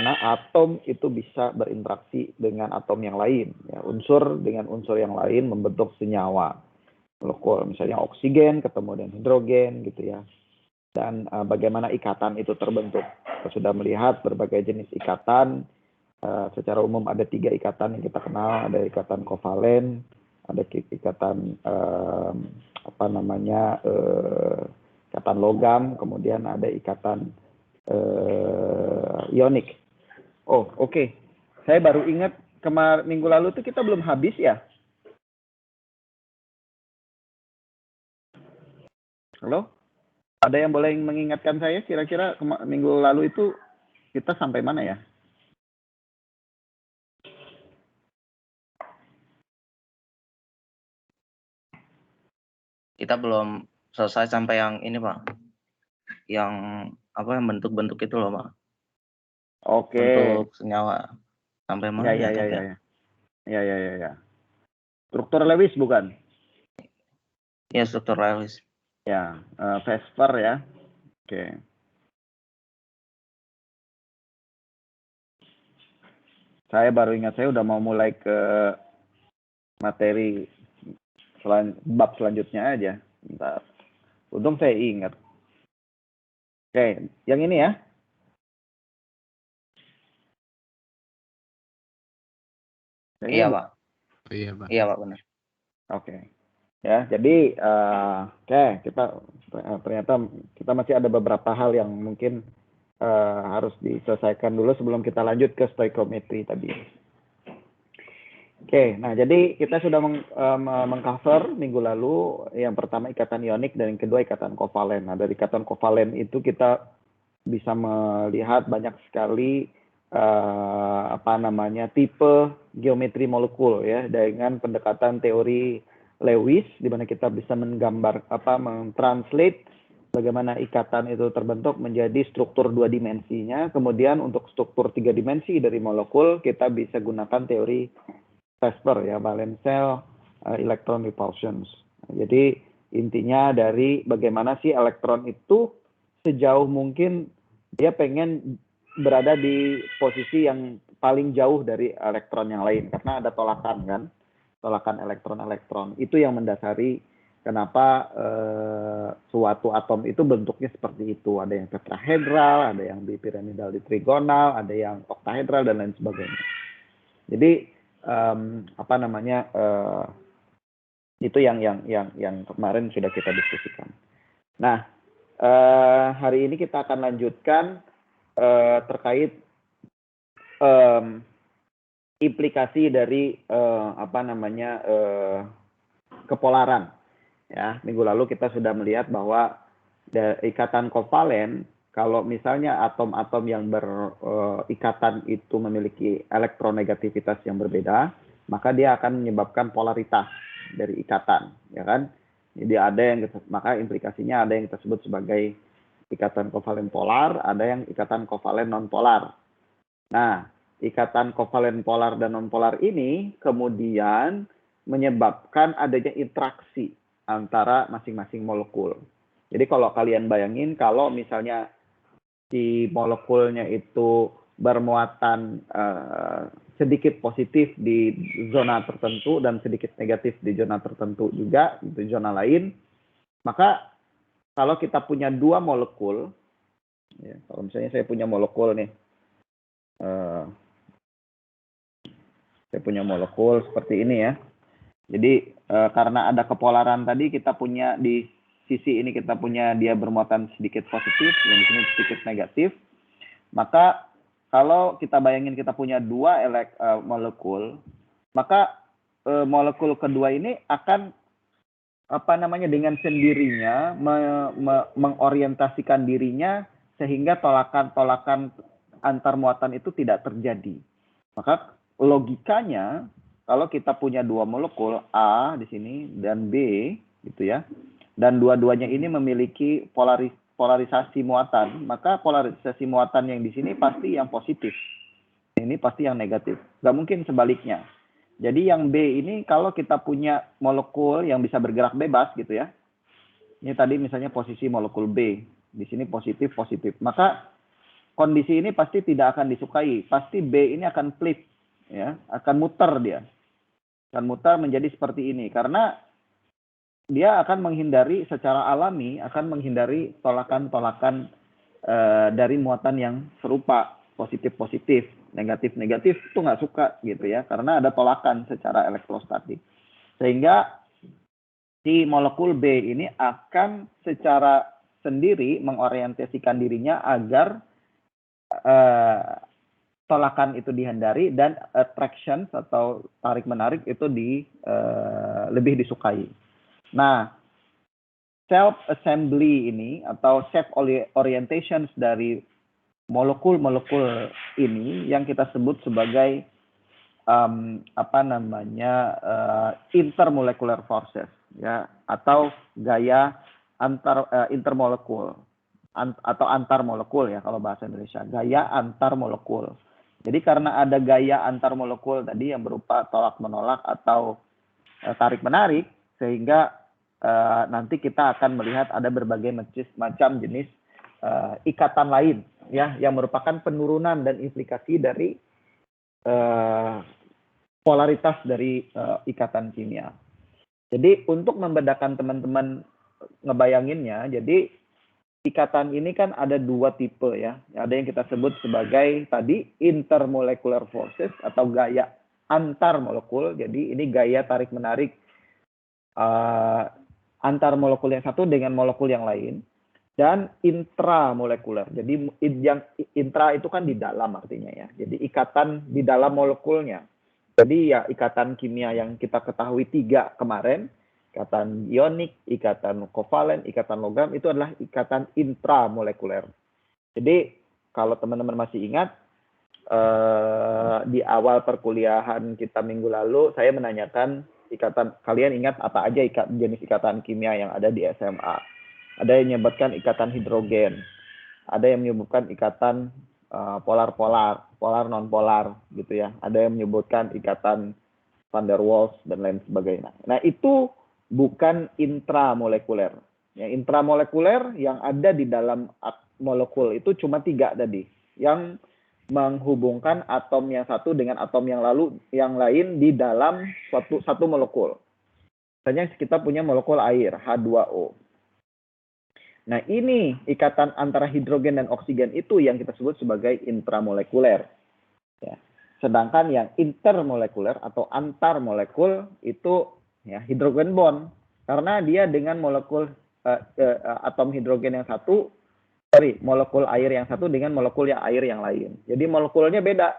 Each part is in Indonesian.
bagaimana atom itu bisa berinteraksi dengan atom yang lain, ya, unsur dengan unsur yang lain membentuk senyawa molekul, misalnya oksigen ketemu dengan hidrogen gitu ya, dan bagaimana ikatan itu terbentuk. Kita sudah melihat berbagai jenis ikatan. Secara umum ada 3 ikatan yang kita kenal, ada ikatan kovalen, ada ikatan ikatan logam, kemudian ada ikatan ionik. Oh, oke. Saya baru ingat minggu lalu itu kita belum habis ya. Halo? Ada yang boleh mengingatkan saya kira-kira minggu lalu itu kita sampai mana ya? Kita belum selesai sampai yang ini, Pak. Yang yang bentuk-bentuk itu loh, Pak. Oke. Bentuk senyawa. Sampai mana ya. Ya. Struktur Lewis bukan? Ya, struktur Lewis. Ya, Vesper ya. Oke. Saya baru ingat, saya udah mau mulai ke materi bab selanjutnya aja. Bentar. Untung saya ingat. Oke, yang ini ya. Iya, Pak. Iya, Pak. Iya, Pak, benar. Oke. Ya, jadi kita ternyata kita masih ada beberapa hal yang mungkin harus diselesaikan dulu sebelum kita lanjut ke stoichiometry tadi. Oke, nah jadi kita sudah mengcover minggu lalu yang pertama ikatan ionik dan yang kedua ikatan kovalen. Nah, dari ikatan kovalen itu kita bisa melihat banyak sekali tipe geometri molekul ya, dengan pendekatan teori Lewis di mana kita bisa mentranslate bagaimana ikatan itu terbentuk menjadi struktur 2 dimensinya. Kemudian untuk struktur 3 dimensi dari molekul kita bisa gunakan teori Vesper ya, valence shell electron repulsions. Jadi intinya dari bagaimana sih elektron itu sejauh mungkin dia pengen berada di posisi yang paling jauh dari elektron yang lain karena ada tolakan kan, tolakan elektron-elektron. Itu yang mendasari kenapa suatu atom itu bentuknya seperti itu. Ada yang tetrahedral, ada yang bipiramidal ditrigonal, ada yang oktahedral dan lain sebagainya. Jadi itu yang kemarin sudah kita diskusikan. Nah, hari ini kita akan lanjutkan terkait implikasi dari kepolaran. Ya, minggu lalu kita sudah melihat bahwa ikatan kovalen, kalau misalnya atom-atom yang berikatan itu memiliki elektronegativitas yang berbeda, maka dia akan menyebabkan polaritas dari ikatan, ya kan? Jadi maka implikasinya ada yang kita sebut sebagai ikatan kovalen polar, ada yang ikatan kovalen non polar. Nah, ikatan kovalen polar dan non polar ini kemudian menyebabkan adanya interaksi antara masing-masing molekul. Jadi kalau kalian bayangin kalau misalnya si molekulnya itu bermuatan sedikit positif di zona tertentu dan sedikit negatif di zona tertentu juga, di zona lain, maka kalau kita punya 2 molekul, ya, kalau misalnya saya punya molekul nih, saya punya molekul seperti ini ya. Jadi karena ada kepolaran tadi, kita punya di sisi ini kita punya dia bermuatan sedikit positif, dan di sini sedikit negatif. Maka kalau kita bayangin kita punya 2 molekul, maka molekul kedua ini akan dengan sendirinya mengorientasikan dirinya sehingga tolakan-tolakan antar muatan itu tidak terjadi. Maka logikanya kalau kita punya 2 molekul A di sini dan B gitu ya, dan dua-duanya ini memiliki polarisasi muatan, maka polarisasi muatan yang di sini pasti yang positif, ini pasti yang negatif, nggak mungkin sebaliknya. Jadi yang B ini kalau kita punya molekul yang bisa bergerak bebas gitu ya, ini tadi misalnya posisi molekul B, di sini positif, maka kondisi ini pasti tidak akan disukai. Pasti B ini akan flip, ya, akan muter dia. Akan muter menjadi seperti ini karena dia akan menghindari secara alami, akan menghindari tolakan-tolakan dari muatan yang serupa, positif-positif, negatif-negatif itu nggak suka gitu ya, karena ada tolakan secara elektrostatik. Sehingga si molekul B ini akan secara sendiri mengorientasikan dirinya agar tolakan itu dihindari dan attraction atau tarik menarik itu lebih disukai. Nah, self assembly ini atau self orientations dari molekul-molekul ini yang kita sebut sebagai intermolecular forces, ya, atau gaya intermolekul atau antar molekul ya kalau bahasa Indonesia, gaya antar molekul. Jadi karena ada gaya antar molekul tadi yang berupa tolak menolak atau tarik menarik, sehingga nanti kita akan melihat ada berbagai macam jenis ikatan lain ya yang merupakan penurunan dan implikasi dari polaritas dari ikatan kimia. Jadi untuk membedakan teman-teman ngebayanginnya, jadi ikatan ini kan ada dua tipe ya. Ada yang kita sebut sebagai tadi intermolecular forces atau gaya antar molekul. Jadi ini gaya tarik menarik antar molekul yang satu dengan molekul yang lain. Dan intramolekuler. Jadi yang intra itu kan di dalam artinya ya. Jadi ikatan di dalam molekulnya. Jadi ya ikatan kimia yang kita ketahui 3 kemarin, ikatan ionik, ikatan kovalen, ikatan logam itu adalah ikatan intramolekuler. Jadi kalau teman-teman masih ingat di awal perkuliahan kita minggu lalu saya menanyakan ikatan, kalian ingat apa aja jenis ikatan kimia yang ada di SMA? Ada yang menyebutkan ikatan hidrogen, ada yang menyebutkan ikatan polar-polar, polar non-polar gitu ya. Ada yang menyebutkan ikatan van der Waals dan lain sebagainya. Nah, itu bukan intramolekuler. Ya, intramolekuler yang ada di dalam molekul itu cuma 3 tadi, yang menghubungkan atom yang satu dengan atom yang lain di dalam satu molekul. Misalnya kita punya molekul air H2O. Nah, ini ikatan antara hidrogen dan oksigen itu yang kita sebut sebagai intramolekuler. Ya. Sedangkan yang intermolekuler atau antar molekul itu ya hidrogen bond, karena dia dengan molekul atom hidrogen yang satu, molekul air yang satu dengan molekul air yang lain. Jadi molekulnya beda,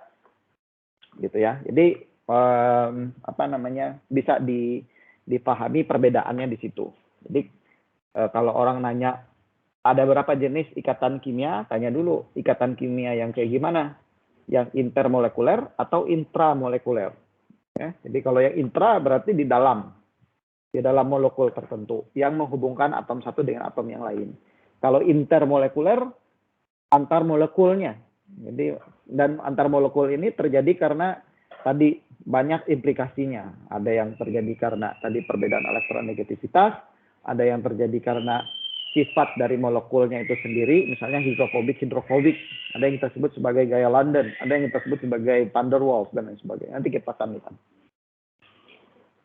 gitu ya. Jadi bisa dipahami perbedaannya di situ. Jadi kalau orang nanya ada berapa jenis ikatan kimia, tanya dulu ikatan kimia yang kayak gimana, yang intermolekuler atau intramolekuler. Ya, jadi kalau yang intra berarti di dalam molekul tertentu yang menghubungkan atom satu dengan atom yang lain. Kalau intermolekuler antar molekulnya. Jadi dan antar molekul ini terjadi karena tadi banyak implikasinya. Ada yang terjadi karena tadi perbedaan elektronegativitas, ada yang terjadi karena sifat dari molekulnya itu sendiri, misalnya hidrofobik, ada yang kita sebut sebagai gaya London, ada yang kita sebut sebagai van der Waals dan lain sebagainya. Nanti kita sampaikan.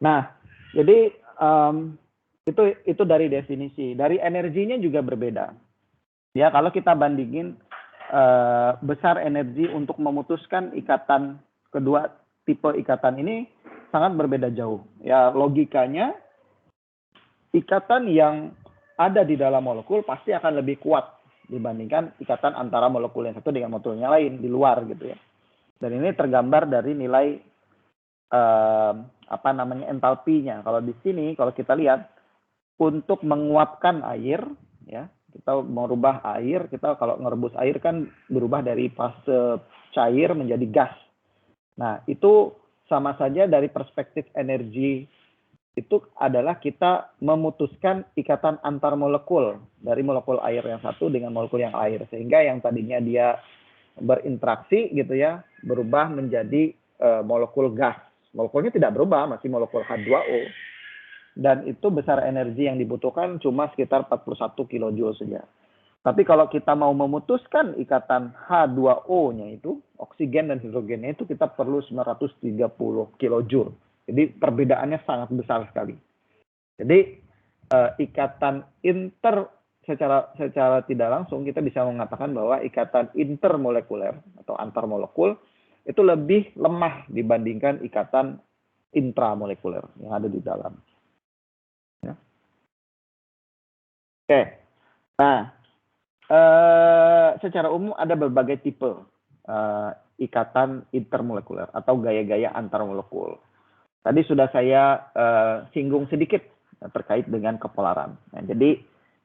Nah, jadi itu dari definisi. Dari energinya juga berbeda. Ya, kalau kita bandingin besar energi untuk memutuskan ikatan kedua tipe ikatan ini sangat berbeda jauh. Ya, logikanya ikatan yang ada di dalam molekul pasti akan lebih kuat dibandingkan ikatan antara molekul yang satu dengan molekul yang lain di luar gitu ya. Dan ini tergambar dari nilai entalpinya. Kalau di sini kalau kita lihat untuk menguapkan air ya, kita merubah air, kita kalau ngerebus air kan berubah dari fase cair menjadi gas. Nah, itu sama saja dari perspektif energi itu adalah kita memutuskan ikatan antar molekul dari molekul air yang satu dengan molekul yang air, sehingga yang tadinya dia berinteraksi gitu ya berubah menjadi molekul gas. Molekulnya tidak berubah, masih molekul H2O, dan itu besar energi yang dibutuhkan cuma sekitar 41 kilojoule saja. Tapi kalau kita mau memutuskan ikatan H2O-nya itu, oksigen dan hidrogennya itu kita perlu 930 kilojoule. Jadi perbedaannya sangat besar sekali. Jadi ikatan secara tidak langsung kita bisa mengatakan bahwa ikatan intermolekuler atau antar molekul itu lebih lemah dibandingkan ikatan intramolekuler yang ada di dalam. Ya. Oke, nah secara umum ada berbagai tipe ikatan intermolekuler atau gaya-gaya antar molekul. Tadi sudah saya singgung sedikit terkait dengan kepolaran. Nah, jadi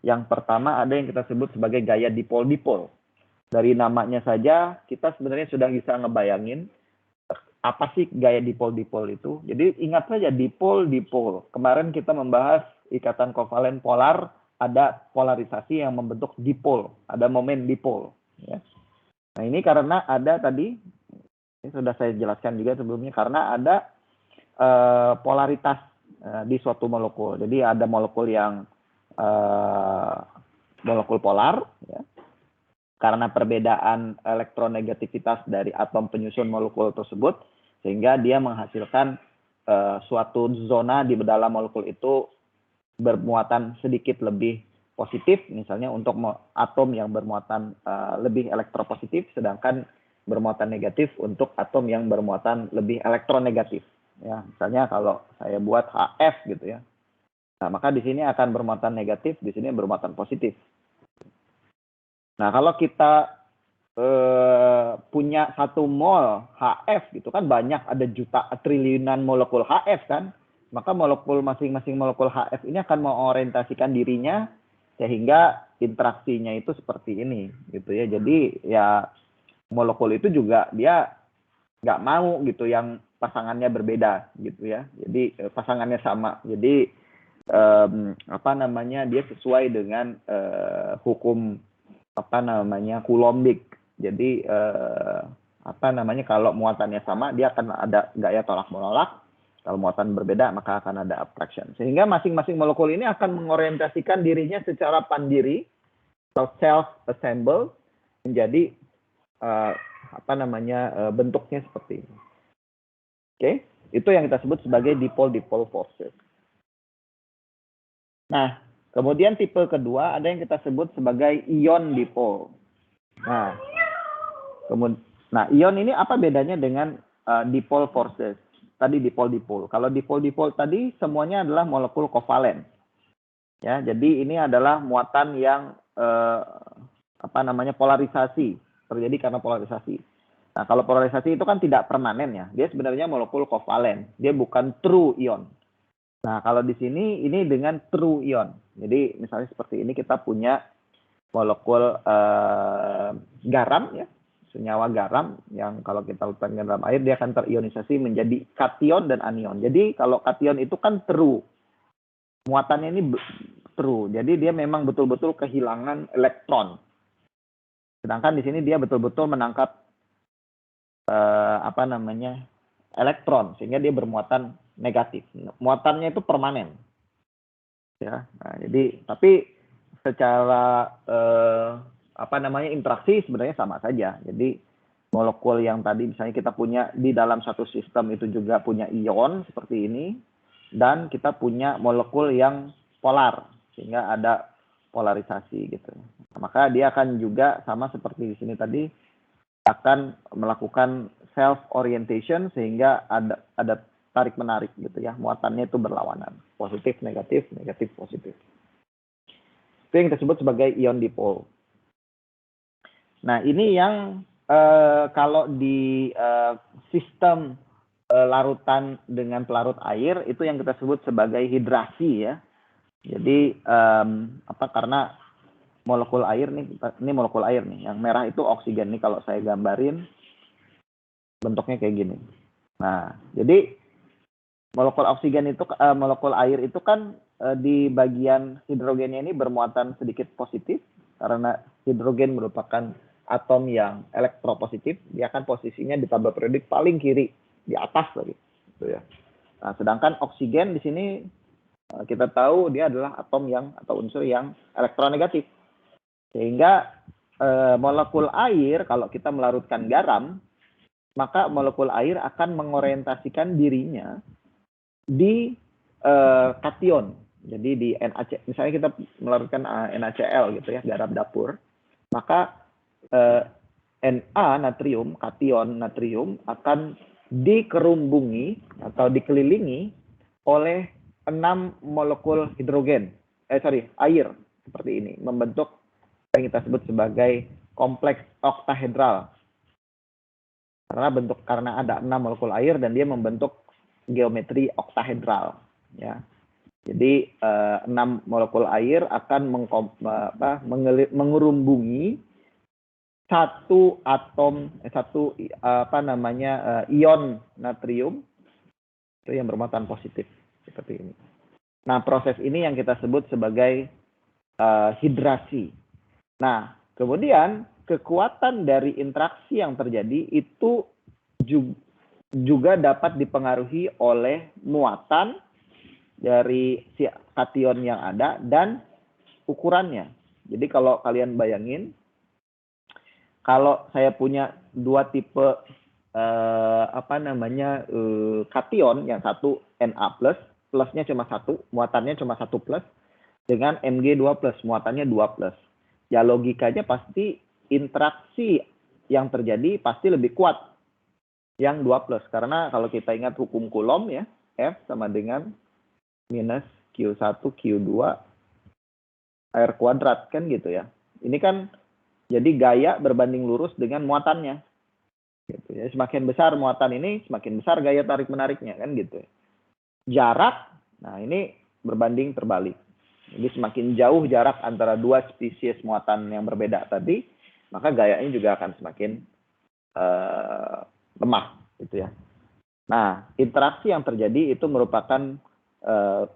yang pertama ada yang kita sebut sebagai gaya dipol-dipol. Dari namanya saja kita sebenarnya sudah bisa ngebayangin apa sih gaya dipol-dipol itu. Jadi ingat saja dipol-dipol. Kemarin kita membahas ikatan kovalen polar, ada polarisasi yang membentuk dipol, ada momen dipol. Ya. Nah ini karena ada tadi, ini sudah saya jelaskan juga sebelumnya, karena ada polaritas di suatu molekul. Jadi ada molekul yang molekul polar, ya, karena perbedaan elektronegativitas dari atom penyusun molekul tersebut, sehingga dia menghasilkan suatu zona di dalam molekul itu bermuatan sedikit lebih positif, misalnya untuk atom yang bermuatan lebih elektropositif, sedangkan bermuatan negatif untuk atom yang bermuatan lebih elektronegatif. Ya, misalnya kalau saya buat HF gitu ya, nah maka di sini akan bermuatan negatif, di sini bermuatan positif. Nah kalau kita punya 1 mol HF gitu kan, banyak, ada triliunan molekul HF kan, maka molekul masing-masing molekul HF ini akan mengorientasikan dirinya sehingga interaksinya itu seperti ini gitu ya. Jadi ya molekul itu juga dia nggak mau gitu yang pasangannya berbeda gitu ya. Jadi pasangannya sama. Jadi dia sesuai dengan hukum Coulombik. Jadi kalau muatannya sama dia akan ada gaya tolak menolak. Kalau muatan berbeda, maka akan ada attraction. Sehingga masing-masing molekul ini akan mengorientasikan dirinya secara pandiri atau self-assemble menjadi bentuknya seperti ini. Oke, itu yang kita sebut sebagai dipole-dipole forces. Nah, kemudian tipe kedua ada yang kita sebut sebagai ion dipole. Nah, ion ini apa bedanya dengan dipole forces? Tadi dipol-dipol. Kalau dipol-dipol tadi semuanya adalah molekul kovalen. Ya, jadi ini adalah muatan yang polarisasi, terjadi karena polarisasi. Nah, kalau polarisasi itu kan tidak permanen ya. Dia sebenarnya molekul kovalen. Dia bukan true ion. Nah, kalau di sini ini dengan true ion. Jadi misalnya seperti ini kita punya molekul garam ya. Senyawa garam yang kalau kita letakkan dalam air dia akan terionisasi menjadi kation dan anion. Jadi kalau kation itu kan true, muatannya ini true. Jadi dia memang betul-betul kehilangan elektron. Sedangkan di sini dia betul-betul menangkap elektron sehingga dia bermuatan negatif. Muatannya itu permanen. Ya. Nah, jadi tapi secara interaksi sebenarnya sama saja. Jadi molekul yang tadi misalnya kita punya di dalam satu sistem itu juga punya ion seperti ini, dan kita punya molekul yang polar sehingga ada polarisasi gitu. Nah, maka dia akan juga sama seperti di sini tadi akan melakukan self orientation sehingga ada tarik menarik gitu ya, muatannya itu berlawanan, positif negatif, negatif positif. Itu yang disebut sebagai ion dipole. Nah, ini yang kalau di sistem larutan dengan pelarut air itu yang kita sebut sebagai hidrasi ya. Jadi karena molekul air ini molekul air nih, yang merah itu oksigen nih, kalau saya gambarin bentuknya kayak gini. Nah, jadi molekul oksigen itu molekul air itu kan di bagian hidrogennya ini bermuatan sedikit positif karena hidrogen merupakan atom yang elektropositif, dia akan posisinya di tabel periodik paling kiri di atas lagi, gitu ya. Nah, sedangkan oksigen di sini kita tahu dia adalah atom atau unsur yang elektronegatif. Sehingga molekul air, kalau kita melarutkan garam, maka molekul air akan mengorientasikan dirinya di kation. Jadi di NaC, misalnya kita melarutkan NaCl gitu ya, garam dapur, maka Na natrium, kation natrium akan dikerumbungi atau dikelilingi oleh 6 molekul hidrogen, air seperti ini, membentuk yang kita sebut sebagai kompleks oktahedral. Karena ada 6 molekul air dan dia membentuk geometri oktahedral, ya. Jadi 6 molekul air akan mengerumbungi satu ion natrium itu yang bermuatan positif seperti ini. Nah, proses ini yang kita sebut sebagai hidrasi. Nah, kemudian kekuatan dari interaksi yang terjadi itu juga dapat dipengaruhi oleh muatan dari si kation yang ada dan ukurannya. Jadi kalau kalian bayangin, kalau saya punya dua tipe kation, yang satu Na+, plusnya cuma 1, muatannya cuma 1+, dengan Mg2+, muatannya 2+. Ya logikanya pasti interaksi yang terjadi pasti lebih kuat yang 2+. Karena kalau kita ingat hukum Coulomb ya, F sama dengan minus Q1 Q2 R kuadrat kan gitu ya. Ini kan jadi gaya berbanding lurus dengan muatannya. Gitu ya. Semakin besar muatan ini, semakin besar gaya tarik menariknya kan gitu. Jarak, nah ini berbanding terbalik. Jadi semakin jauh jarak antara dua spesies muatan yang berbeda tadi, maka gayanya juga akan semakin lemah gitu ya. Nah, interaksi yang terjadi itu merupakan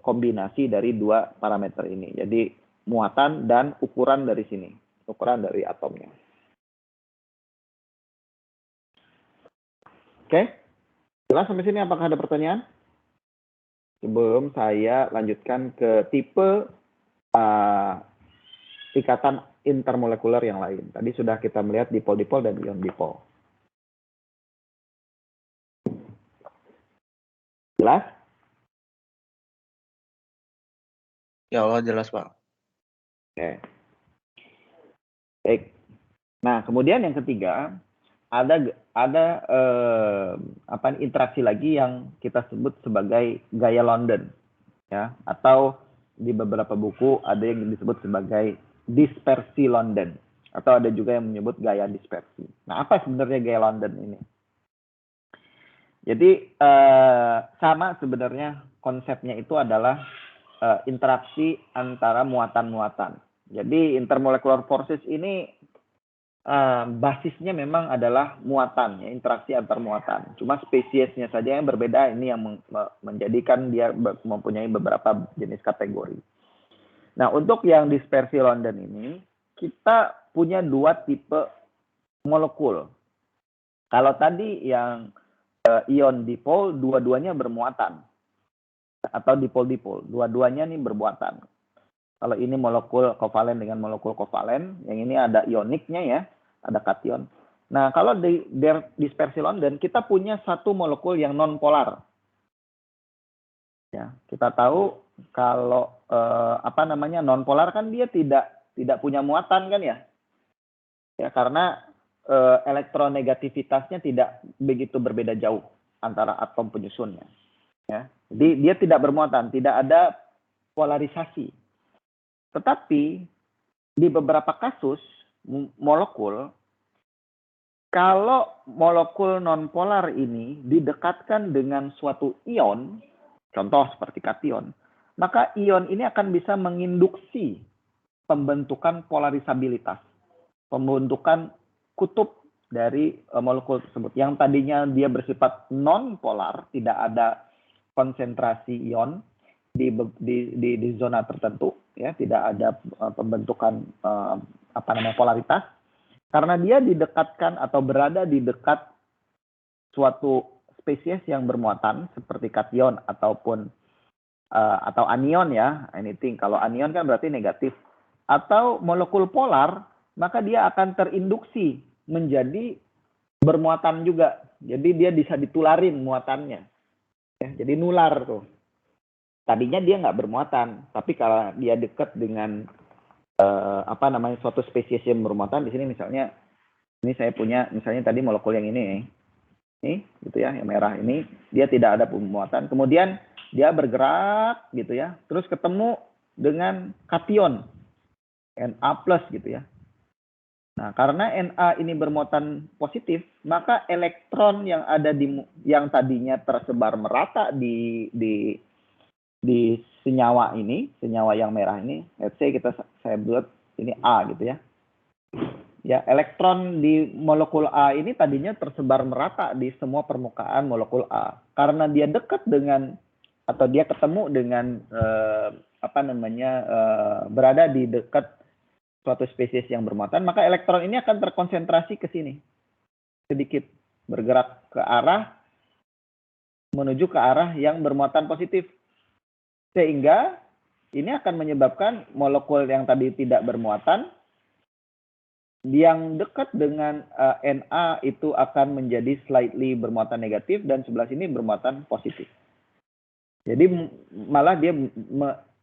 kombinasi dari dua parameter ini. Jadi muatan dan ukuran dari sini, ukuran dari atomnya. Oke, jelas sampai sini? Apakah ada pertanyaan? Sebelum saya lanjutkan ke tipe ikatan intermolekuler yang lain. Tadi sudah kita melihat dipol-dipol dan ion-dipol. Jelas? Ya Allah, jelas Pak. Oke. Baik. Nah, kemudian yang ketiga, ada interaksi lagi yang kita sebut sebagai gaya London, ya, atau di beberapa buku ada yang disebut sebagai dispersi London, atau ada juga yang menyebut gaya dispersi. Nah, apa sebenarnya gaya London ini? Jadi sama sebenarnya konsepnya itu adalah interaksi antara muatan-muatan. Jadi intermolecular forces ini basisnya memang adalah muatan, ya, interaksi antar muatan. Cuma spesiesnya saja yang berbeda, ini yang menjadikan dia mempunyai beberapa jenis kategori. Nah, untuk yang dispersi London ini, kita punya dua tipe molekul. Kalau tadi yang ion dipol, dua-duanya bermuatan. Atau dipol-dipol, dua-duanya nih bermuatan. Kalau ini molekul kovalen dengan molekul kovalen, yang ini ada ioniknya ya, ada kation. Nah, kalau di dispersi London, kita punya satu molekul yang non-polar. Ya, kita tahu kalau non-polar kan dia tidak punya muatan kan ya. Ya, karena elektronegativitasnya tidak begitu berbeda jauh antara atom penyusunnya. Ya. Jadi dia tidak bermuatan, tidak ada polarisasi. Tetapi di beberapa kasus molekul, kalau molekul nonpolar ini didekatkan dengan suatu ion, contoh seperti kation, maka ion ini akan bisa menginduksi pembentukan polarisabilitas, pembentukan kutub dari molekul tersebut. Yang tadinya dia bersifat non-polar, tidak ada konsentrasi ion di zona tertentu, ya, tidak ada pembentukan polaritas, karena dia didekatkan atau berada di dekat suatu spesies yang bermuatan seperti kation ataupun atau anion ya, anything. Kalau anion kan berarti negatif, atau molekul polar, maka dia akan terinduksi menjadi bermuatan juga. Jadi dia bisa ditularin muatannya. Ya, jadi nular tuh. Tadinya dia nggak bermuatan, tapi kalau dia dekat dengan suatu spesies yang bermuatan, di sini misalnya, ini saya punya misalnya tadi molekul yang ini gitu ya, yang merah ini, dia tidak ada pemuatan, kemudian dia bergerak gitu ya, terus ketemu dengan kation Na+ gitu ya. Nah, karena Na ini bermuatan positif, maka elektron yang ada yang tadinya tersebar merata di senyawa ini, senyawa yang merah ini, let's say saya buat ini A gitu ya. Ya, elektron di molekul A ini tadinya tersebar merata di semua permukaan molekul A. Karena dia dekat dengan atau dia ketemu dengan berada di dekat suatu spesies yang bermuatan, maka elektron ini akan terkonsentrasi ke sini. Sedikit bergerak ke arah menuju ke arah yang bermuatan positif. Sehingga ini akan menyebabkan molekul yang tadi tidak bermuatan yang dekat dengan Na itu akan menjadi slightly bermuatan negatif dan sebelah sini bermuatan positif. Jadi malah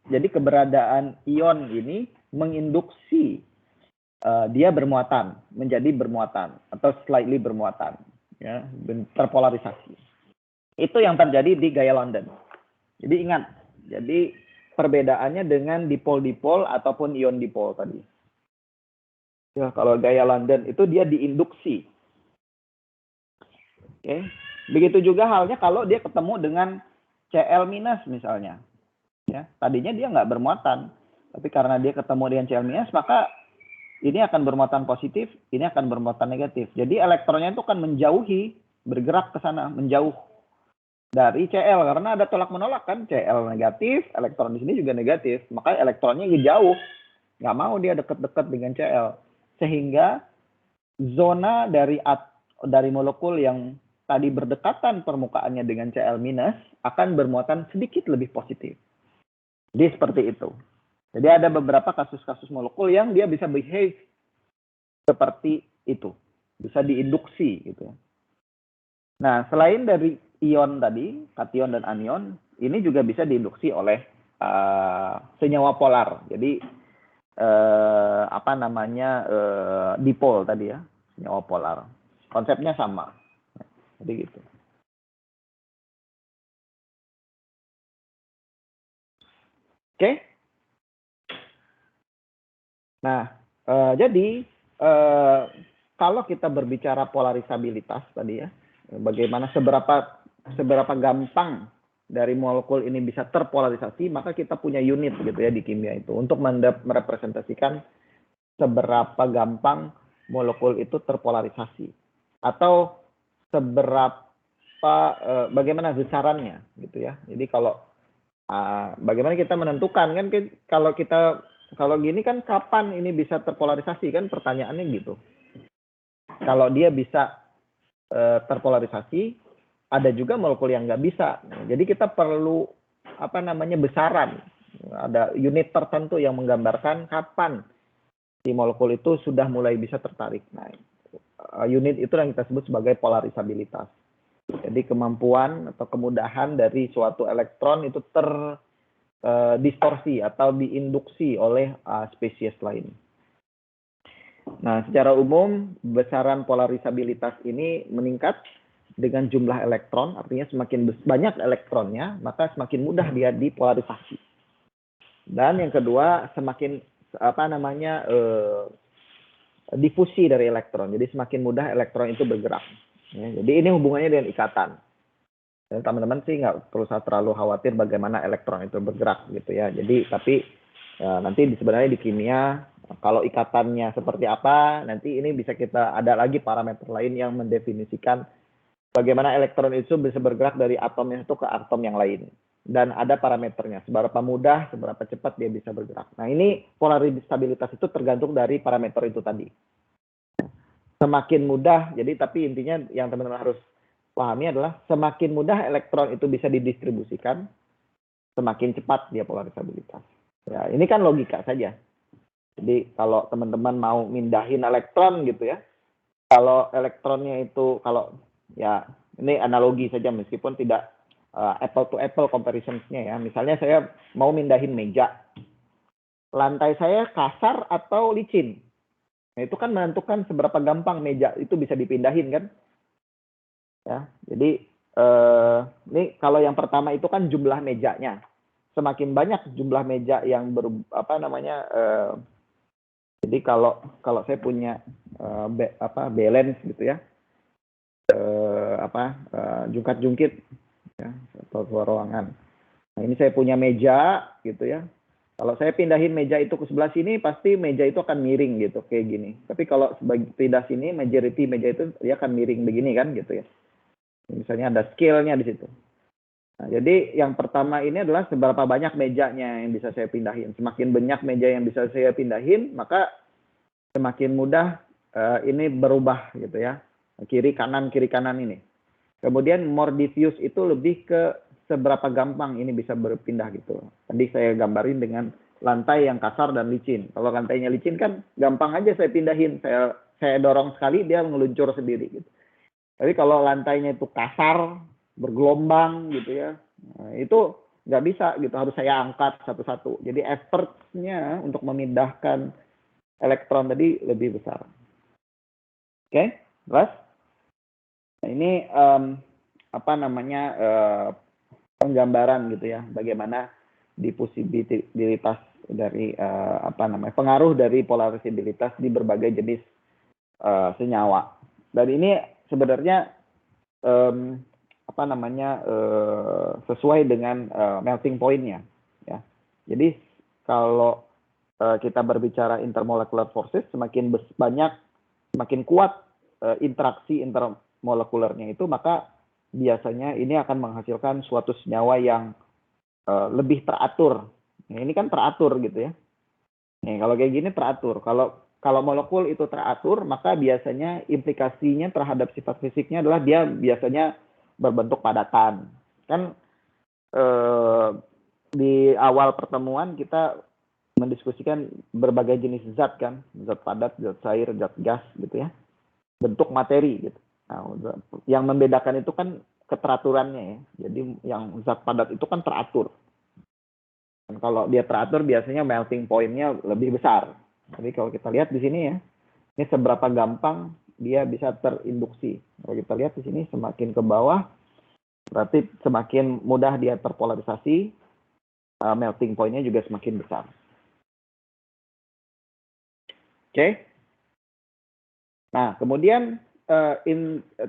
jadi keberadaan ion ini menginduksi dia bermuatan, menjadi bermuatan atau slightly bermuatan, ya, terpolarisasi. Itu yang terjadi di gaya London. Jadi ingat, jadi perbedaannya dengan dipol-dipol ataupun ion dipol tadi. Ya, kalau gaya London itu dia diinduksi. Oke. Begitu juga halnya kalau dia ketemu dengan Cl- misalnya. Ya, tadinya dia nggak bermuatan, tapi karena dia ketemu dengan Cl-, maka ini akan bermuatan positif, ini akan bermuatan negatif. Jadi elektronnya itu akan menjauhi, bergerak ke sana, menjauh dari Cl karena ada tolak menolak kan, Cl negatif, elektron di sini juga negatif, maka elektronnya jauh, nggak mau dia dekat-dekat dengan Cl. Sehingga zona dari molekul yang tadi berdekatan permukaannya dengan Cl- akan bermuatan sedikit lebih positif. Jadi seperti itu. Jadi ada beberapa kasus-kasus molekul yang dia bisa behave seperti itu. Bisa diinduksi gitu. Nah, selain dari ion tadi, kation dan anion, ini juga bisa diinduksi oleh senyawa polar. Jadi dipol tadi ya, senyawa polar. Konsepnya sama. Jadi gitu. Oke. Nah, jadi kalau kita berbicara polarisabilitas tadi ya, bagaimana seberapa gampang dari molekul ini bisa terpolarisasi, maka kita punya unit gitu ya di kimia itu untuk merepresentasikan seberapa gampang molekul itu terpolarisasi atau bagaimana besarannya gitu ya. Jadi kalau bagaimana kita menentukan kan, kalau gini kan kapan ini bisa terpolarisasi kan, pertanyaannya gitu. Kalau dia bisa terpolarisasi, ada juga molekul yang nggak bisa. Jadi kita perlu besaran. Ada unit tertentu yang menggambarkan kapan si molekul itu sudah mulai bisa tertarik. Nah, unit itu yang kita sebut sebagai polarisabilitas. Jadi kemampuan atau kemudahan dari suatu elektron itu terdistorsi atau diinduksi oleh spesies lain. Nah, secara umum besaran polarisabilitas ini meningkat dengan jumlah elektron, artinya semakin banyak elektronnya, maka semakin mudah dia dipolarisasi. Dan yang kedua, semakin difusi dari elektron. Jadi semakin mudah elektron itu bergerak. Ya, jadi ini hubungannya dengan ikatan. Dan teman-teman sih nggak perlu terlalu khawatir bagaimana elektron itu bergerak gitu ya. Jadi nanti sebenarnya di kimia kalau ikatannya seperti apa, nanti ini bisa ada lagi parameter lain yang mendefinisikan bagaimana elektron itu bisa bergerak dari atom yang satu ke atom yang lain. Dan ada parameternya, seberapa mudah, seberapa cepat dia bisa bergerak. Nah, ini polarisabilitas itu tergantung dari parameter itu tadi. Semakin mudah, jadi tapi intinya yang teman-teman harus pahami adalah semakin mudah elektron itu bisa didistribusikan, semakin cepat dia polarisabilitas. Ya, ini kan logika saja. Jadi kalau teman-teman mau mindahin elektron gitu ya, kalau elektronnya itu kalau ya ini analogi saja meskipun tidak apple to apple comparisonsnya ya. Misalnya saya mau mindahin meja, lantai saya kasar atau licin. Nah, itu kan menentukan seberapa gampang meja itu bisa dipindahin kan? Ya, jadi ini kalau yang pertama itu kan jumlah mejanya. Semakin banyak jumlah meja yang jadi kalau saya punya balance gitu ya, jungkat-jungkit ya, atau ruangan. Nah, ini saya punya meja gitu ya. Kalau saya pindahin meja itu ke sebelah sini, pasti meja itu akan miring gitu, kayak gini. Tapi kalau pindah sini, majority meja itu dia akan miring begini kan gitu ya. Misalnya ada scale-nya di situ. Nah, jadi yang pertama ini adalah seberapa banyak mejanya yang bisa saya pindahin. Semakin banyak meja yang bisa saya pindahin, maka semakin mudah ini berubah gitu ya. Kiri kanan ini. Kemudian more diffuse itu lebih ke seberapa gampang ini bisa berpindah gitu. Tadi saya gambarin dengan lantai yang kasar dan licin. Kalau lantainya licin kan gampang aja saya pindahin. Saya dorong sekali dia meluncur sendiri gitu. Tapi kalau lantainya itu kasar, bergelombang gitu ya, nah, itu nggak bisa gitu. Harus saya angkat satu-satu. Jadi effortnya untuk memindahkan elektron tadi lebih besar. Oke, terus? Nah, ini penggambaran gitu ya, bagaimana difusibilitas dari pengaruh dari polarisabilitas di berbagai jenis senyawa. Dan ini sebenarnya sesuai dengan melting point-nya ya. Jadi kalau kita berbicara intermolecular forces, semakin banyak, semakin kuat interaksi intermolekulernya itu, maka biasanya ini akan menghasilkan suatu senyawa yang lebih teratur. Nah, ini kan teratur gitu ya. Nih, kalau kayak gini teratur. Kalau molekul itu teratur, maka biasanya implikasinya terhadap sifat fisiknya adalah dia biasanya berbentuk padatan. Kan di awal pertemuan kita mendiskusikan berbagai jenis zat kan, zat padat, zat cair, zat gas gitu ya, bentuk materi gitu. Nah, yang membedakan itu kan keteraturannya ya. Jadi yang zat padat itu kan teratur. Dan kalau dia teratur biasanya melting point-nya lebih besar. Jadi kalau kita lihat di sini ya, ini seberapa gampang dia bisa terinduksi. Kalau kita lihat di sini semakin ke bawah, berarti semakin mudah dia terpolarisasi, melting point-nya juga semakin besar. Oke. Nah, kemudian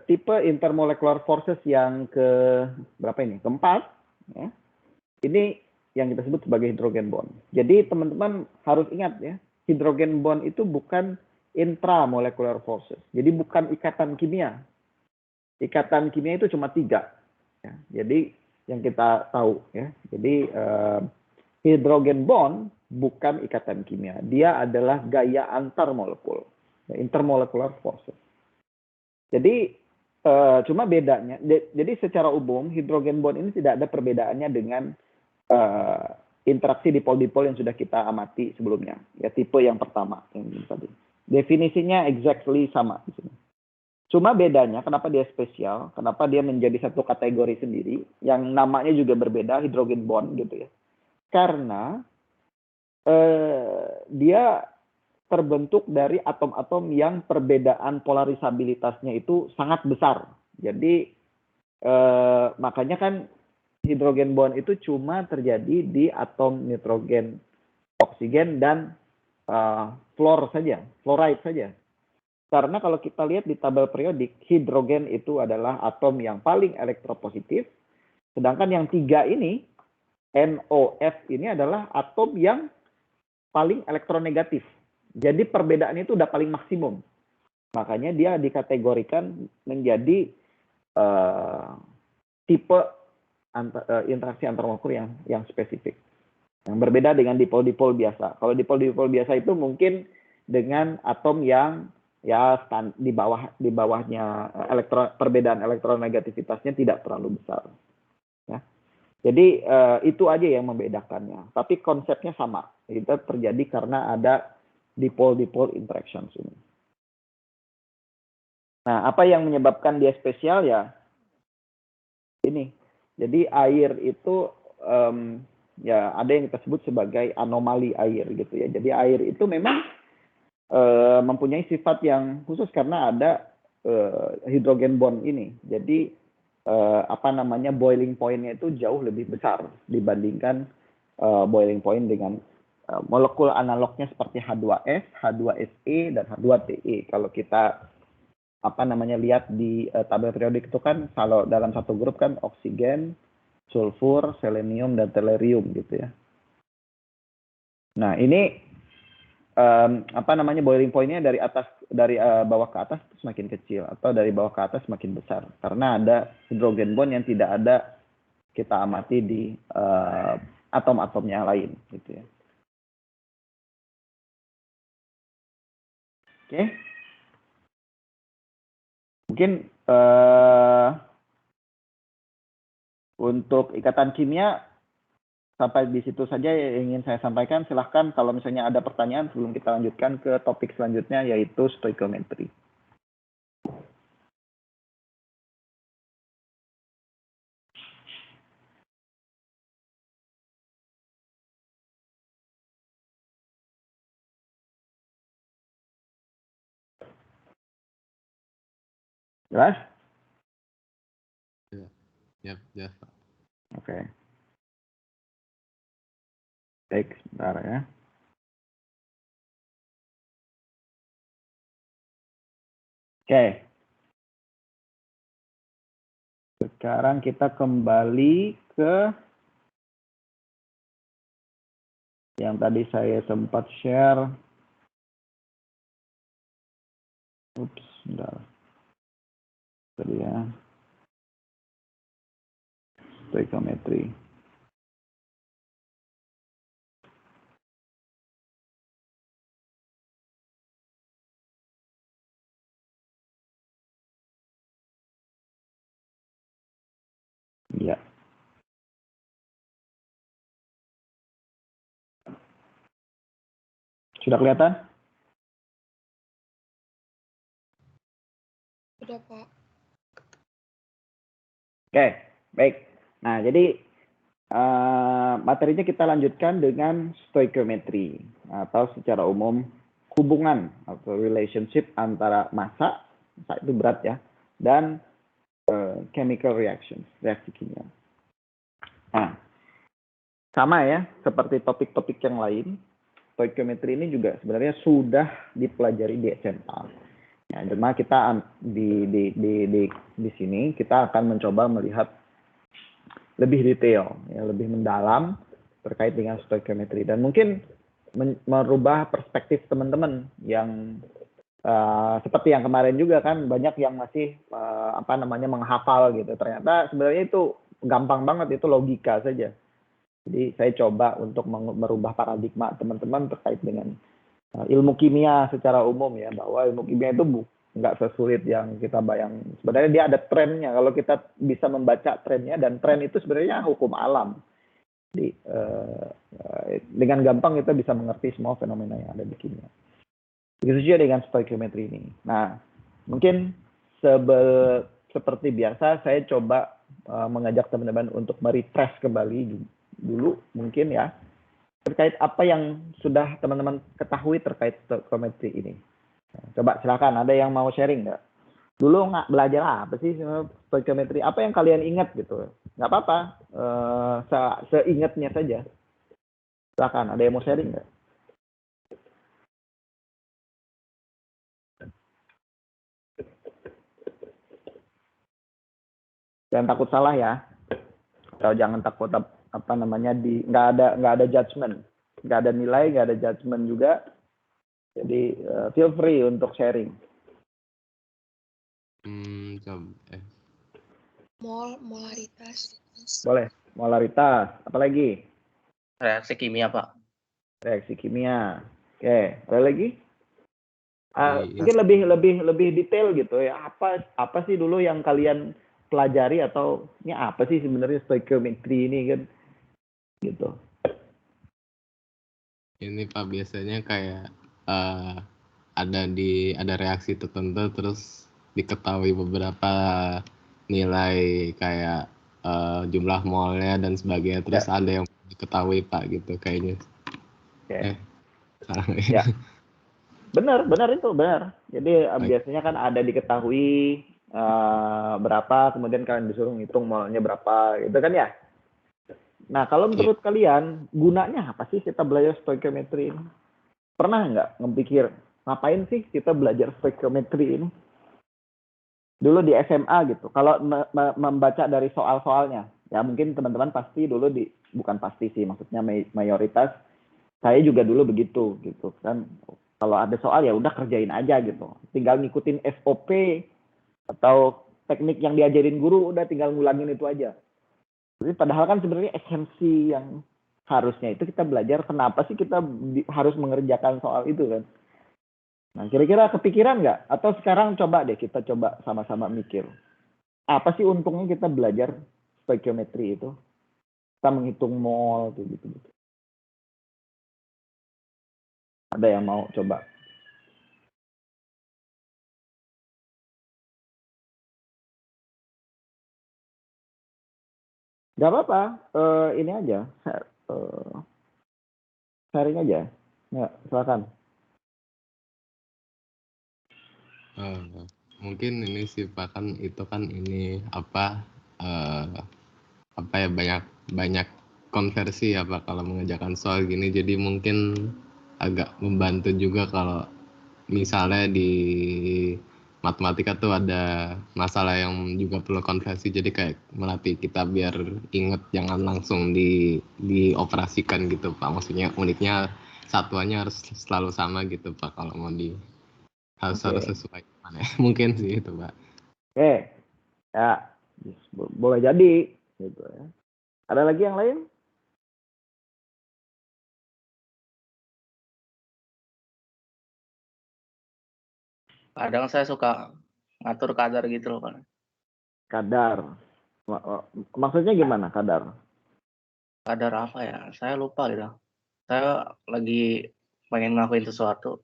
tipe intermolecular forces yang berapa ini? Keempat. Ya. Ini yang kita sebut sebagai hydrogen bond. Jadi teman-teman harus ingat ya, hydrogen bond itu bukan intramolecular forces. Jadi bukan ikatan kimia. Ikatan kimia itu cuma 3. Ya. Jadi yang kita tahu ya. Jadi hydrogen bond bukan ikatan kimia. Dia adalah gaya antar molekul. Intermolecular forces. Jadi cuma bedanya, jadi secara umum hidrogen bond ini tidak ada perbedaannya dengan interaksi dipol-dipol yang sudah kita amati sebelumnya. Ya tipe yang pertama yang tadi. Definisinya exactly sama di sini. Cuma bedanya kenapa dia spesial, kenapa dia menjadi satu kategori sendiri, yang namanya juga berbeda, hidrogen bond gitu ya. Karena dia terbentuk dari atom-atom yang perbedaan polarisabilitasnya itu sangat besar. Jadi makanya kan hidrogen bond itu cuma terjadi di atom nitrogen, oksigen, dan fluoride saja. Karena kalau kita lihat di tabel periodik, hidrogen itu adalah atom yang paling elektropositif, sedangkan yang 3 ini, NOF ini adalah atom yang paling elektronegatif. Jadi perbedaan itu udah paling maksimum. Makanya dia dikategorikan menjadi tipe interaksi antarmolekul yang spesifik. Yang berbeda dengan dipol-dipol biasa. Kalau dipol-dipol biasa itu mungkin dengan atom yang ya di bawahnya perbedaan elektronegativitasnya tidak terlalu besar. Ya. Jadi itu aja yang membedakannya. Tapi konsepnya sama. Itu terjadi karena ada dipole interactions ini. Nah, apa yang menyebabkan dia spesial ya? Ini. Jadi air itu ya ada yang kita sebut sebagai anomali air gitu ya. Jadi air itu memang mempunyai sifat yang khusus karena ada hidrogen bond ini. Jadi boiling point-nya itu jauh lebih besar dibandingkan boiling point dengan molekul analognya seperti H2S, H2SE, dan H2TE. Kalau kita lihat di tabel periodik itu kan kalau dalam satu grup kan oksigen, sulfur, selenium, dan tellurium gitu ya. Nah ini boiling point-nya dari bawah ke atas semakin kecil atau dari bawah ke atas semakin besar karena ada hidrogen bond yang tidak ada kita amati di atom-atomnya lain gitu ya. Oke. Mungkin untuk ikatan kimia sampai di situ saja yang ingin saya sampaikan. Silahkan kalau misalnya ada pertanyaan sebelum kita lanjutkan ke topik selanjutnya yaitu stoichiometry. Jelas? Ya. Oke. Baik, sebentar ya. Oke. Sekarang kita kembali ke yang tadi saya sempat share. Bentar. Tadi ya. Stoichiometry. Ya. Sudah kelihatan? Sudah, Pak. Oke, baik. Nah, jadi materinya kita lanjutkan dengan stoichiometry atau secara umum hubungan atau relationship antara massa itu berat ya, dan chemical reactions, reaksi kimia. Nah, sama ya, seperti topik-topik yang lain, stoichiometry ini juga sebenarnya sudah dipelajari di SMA. Ya, cuma kita di sini kita akan mencoba melihat lebih detail, ya, lebih mendalam terkait dengan stoichiometry dan mungkin merubah perspektif teman-teman yang seperti yang kemarin juga kan banyak yang masih menghafal gitu. Ternyata sebenarnya itu gampang banget, itu logika saja. Jadi saya coba untuk merubah paradigma teman-teman terkait dengan ilmu kimia secara umum ya, bahwa ilmu kimia itu nggak sesulit yang kita bayang. Sebenarnya dia ada trennya, kalau kita bisa membaca trennya, dan tren itu sebenarnya hukum alam. Jadi dengan gampang kita bisa mengerti semua fenomena yang ada di kimia. Begitu juga dengan stoichiometry ini. Nah, mungkin seperti biasa saya coba mengajak teman-teman untuk merefresh kembali dulu mungkin ya, terkait apa yang sudah teman-teman ketahui terkait stoichiometry ini. Coba silakan, ada yang mau sharing nggak? Dulu nggak belajar apa sih stoichiometry? Apa yang kalian ingat gitu? Nggak apa-apa, seingatnya saja. Silakan, ada yang mau sharing nggak? Jangan takut salah ya. Atau jangan takut nggak ada judgement, nggak ada nilai, nggak ada judgement juga. Jadi feel free untuk sharing. Molaritas. Boleh. Molaritas. Apalagi? Reaksi kimia, Pak. Reaksi kimia. Oke. Ada lagi? Iya. Mungkin lebih detail gitu ya. Apa sih dulu yang kalian pelajari, atau ini apa sih sebenarnya stoichiometry ini kan? Gitu. Ini Pak, biasanya kayak eh, ada reaksi tertentu terus diketahui beberapa nilai kayak jumlah molnya dan sebagainya, terus ada yang diketahui Pak gitu kayaknya. Oke. Salah. Ya. Benar itu benar. Jadi Baik. biasanya kan ada diketahui berapa, kemudian kalian disuruh ngitung molnya berapa, gitu kan ya. Nah, kalau menurut kalian, gunanya apa sih kita belajar stoichiometry ini? Pernah nggak ngepikir, ngapain sih kita belajar stoichiometry ini? Dulu di SMA gitu, kalau membaca dari soal-soalnya, ya mungkin teman-teman pasti dulu bukan pasti sih, maksudnya mayoritas, saya juga dulu begitu gitu kan. Kalau ada soal ya udah kerjain aja gitu, tinggal ngikutin SOP atau teknik yang diajarin guru, udah tinggal ngulangin itu aja. Jadi padahal kan sebenarnya esensi yang harusnya itu kita belajar kenapa sih kita harus mengerjakan soal itu kan. Nah, kira-kira kepikiran nggak? Atau sekarang coba deh kita coba sama-sama mikir. Apa sih untungnya kita belajar stoichiometry itu? Kita menghitung mol gitu. Ada yang mau coba? Gak apa-apa, ini aja, sharing aja. Ya, silakan. Mungkin ini sih Pak, kan itu kan ini apa ya, banyak konversi ya Pak kalau mengerjakan soal gini, jadi mungkin agak membantu juga kalau misalnya di matematika tuh ada masalah yang juga perlu konversi, jadi kayak melatih kita biar inget, jangan langsung dioperasikan gitu Pak. Maksudnya uniknya satuannya harus selalu sama gitu Pak, kalau mau harus sesuai mana. Mungkin sih itu Pak. Oke, ya boleh jadi gitu ya. Ada lagi yang lain? Kadang saya suka ngatur kadar gitu loh, Pak. Kadar. Maksudnya gimana kadar? Kadar apa ya? Saya lupa gitu. Saya lagi pengen ngelakuin sesuatu,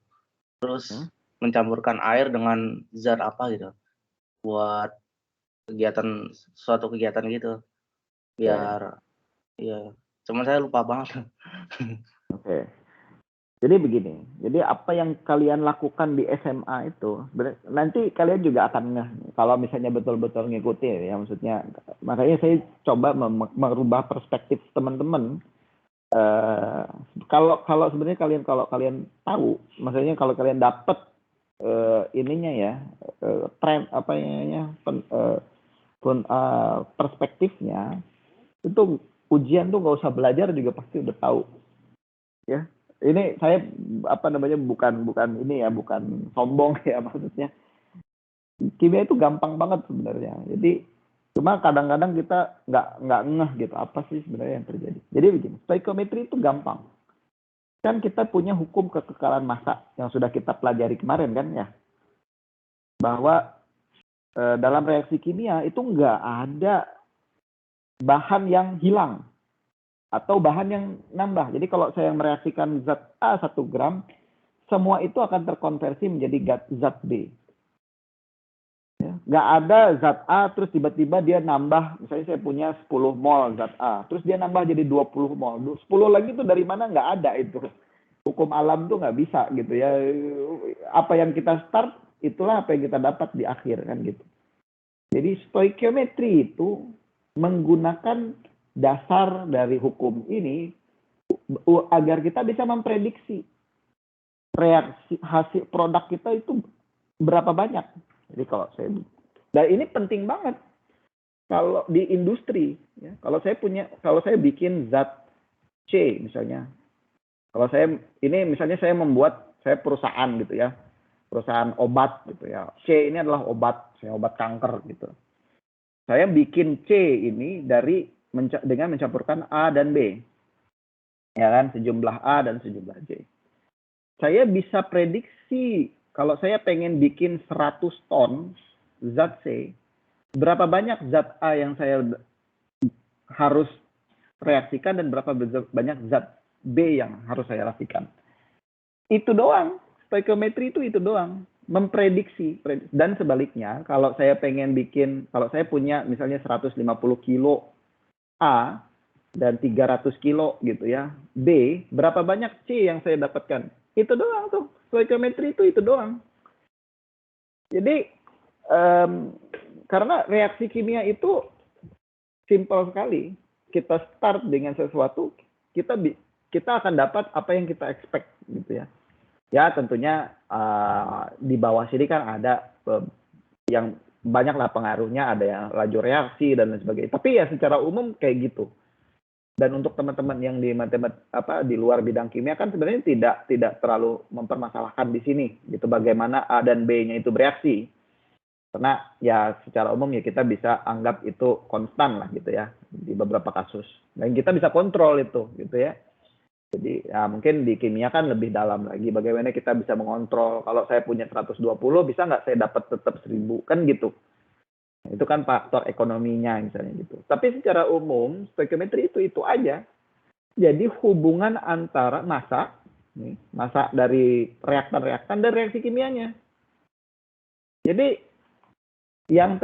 terus mencampurkan air dengan zat apa gitu, buat suatu kegiatan gitu. Biar, iya. Cuman saya lupa banget. Oke. Jadi begini, jadi apa yang kalian lakukan di SMA itu, nanti kalian juga akan ngeh, kalau misalnya betul-betul ngikuti ya, maksudnya, makanya saya coba merubah perspektif teman-teman. Kalau sebenarnya kalau kalian tahu, maksudnya kalau kalian dapat ininya ya, tren apa ya, perspektifnya, itu ujian tuh nggak usah belajar juga pasti udah tahu, ya. Ini saya bukan ini ya, bukan sombong ya, maksudnya kimia itu gampang banget sebenarnya. Jadi cuma kadang-kadang kita nggak ngeh gitu apa sih sebenarnya yang terjadi. Jadi begini, stoichiometry itu gampang. Kan kita punya hukum kekekalan massa yang sudah kita pelajari kemarin kan ya, bahwa dalam reaksi kimia itu nggak ada bahan yang hilang atau bahan yang nambah. Jadi kalau saya mereaksikan zat A 1 gram, semua itu akan terkonversi menjadi zat B. Ya. Nggak ada zat A terus tiba-tiba dia nambah, misalnya saya punya 10 mol zat A, terus dia nambah jadi 20 mol. 10 lagi itu dari mana? Nggak ada itu. Hukum alam tuh nggak bisa gitu ya. Apa yang kita start, itulah apa yang kita dapat di akhir kan gitu. Jadi stoichiometry itu menggunakan dasar dari hukum ini agar kita bisa memprediksi reaksi hasil produk kita itu berapa banyak. Jadi kalau saya, dan ini penting banget kalau di industri ya. Kalau saya bikin zat C misalnya, kalau saya perusahaan gitu ya, perusahaan obat gitu ya, C ini adalah obat kanker gitu. Saya bikin C ini dengan mencampurkan A dan B. Ya kan, sejumlah A dan sejumlah C. Saya bisa prediksi kalau saya pengen bikin 100 ton zat C, berapa banyak zat A yang saya harus reaksikan dan berapa banyak zat B yang harus saya reaksikan. Itu doang. stoichiometry itu doang, memprediksi. Dan sebaliknya, kalau saya punya misalnya 150 kilo A dan 300 kilo gitu ya, B, berapa banyak C yang saya dapatkan? Itu doang tuh, stoichiometry itu doang. Jadi, karena reaksi kimia itu simpel sekali. Kita start dengan sesuatu, kita akan dapat apa yang kita expect gitu ya. Ya tentunya di bawah sini kan ada yang banyak lah pengaruhnya, ada yang laju reaksi dan lain sebagainya. Tapi ya secara umum kayak gitu. Dan untuk teman-teman yang di di luar bidang kimia kan sebenarnya tidak terlalu mempermasalahkan di sini gitu bagaimana A dan B-nya itu bereaksi. Karena ya secara umum ya kita bisa anggap itu konstan lah gitu ya di beberapa kasus. Dan kita bisa kontrol itu gitu ya. Jadi ya mungkin di kimia kan lebih dalam lagi bagaimana kita bisa mengontrol. Kalau saya punya 120 bisa nggak saya dapat tetap 1000 kan gitu. Itu kan faktor ekonominya misalnya gitu. Tapi secara umum stoichiometry itu aja. Jadi hubungan antara massa dari reaktan-reaktan dan reaksi kimianya. Jadi yang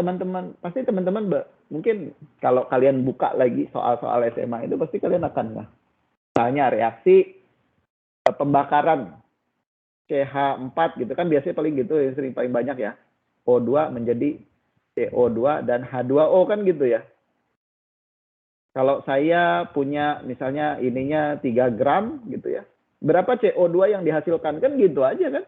pasti teman-teman mungkin kalau kalian buka lagi soal-soal SMA itu pasti kalian akan misalnya reaksi pembakaran CH4 gitu kan biasanya paling gitu yang sering paling banyak ya. O2 menjadi CO2 dan H2O kan gitu ya. Kalau saya punya misalnya ininya 3 gram gitu ya. Berapa CO2 yang dihasilkan kan gitu aja kan.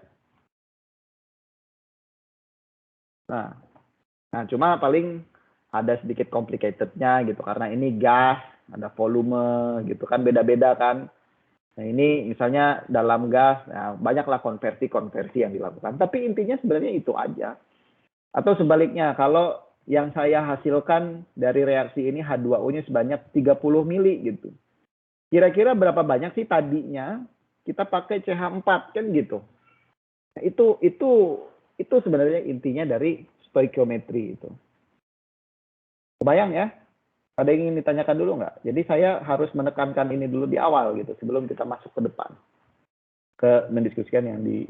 Nah cuma paling ada sedikit complicated-nya gitu karena ini gas, ada volume gitu kan beda-beda kan. Nah ini misalnya dalam gas, nah, banyaklah konversi yang dilakukan. Tapi intinya sebenarnya itu aja. Atau sebaliknya, kalau yang saya hasilkan dari reaksi ini H2O-nya sebanyak 30 mili gitu. Kira-kira berapa banyak sih tadinya kita pakai CH4 kan gitu. Nah, itu sebenarnya intinya dari stoichiometry itu. Kebayang ya? Ada yang ingin ditanyakan dulu nggak? Jadi saya harus menekankan ini dulu di awal gitu sebelum kita masuk ke depan ke mendiskusikan yang di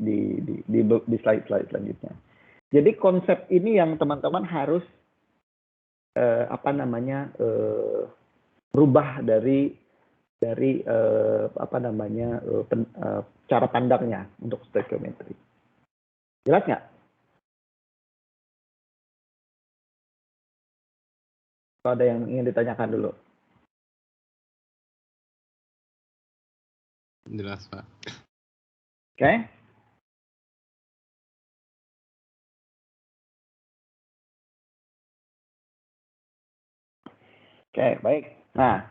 slide selanjutnya. Jadi konsep ini yang teman-teman harus rubah dari cara pandangnya untuk stoichiometry. Jelas nggak? Kalau ada yang ingin ditanyakan dulu. Jelas, Pak. Oke. Oke, baik. Nah,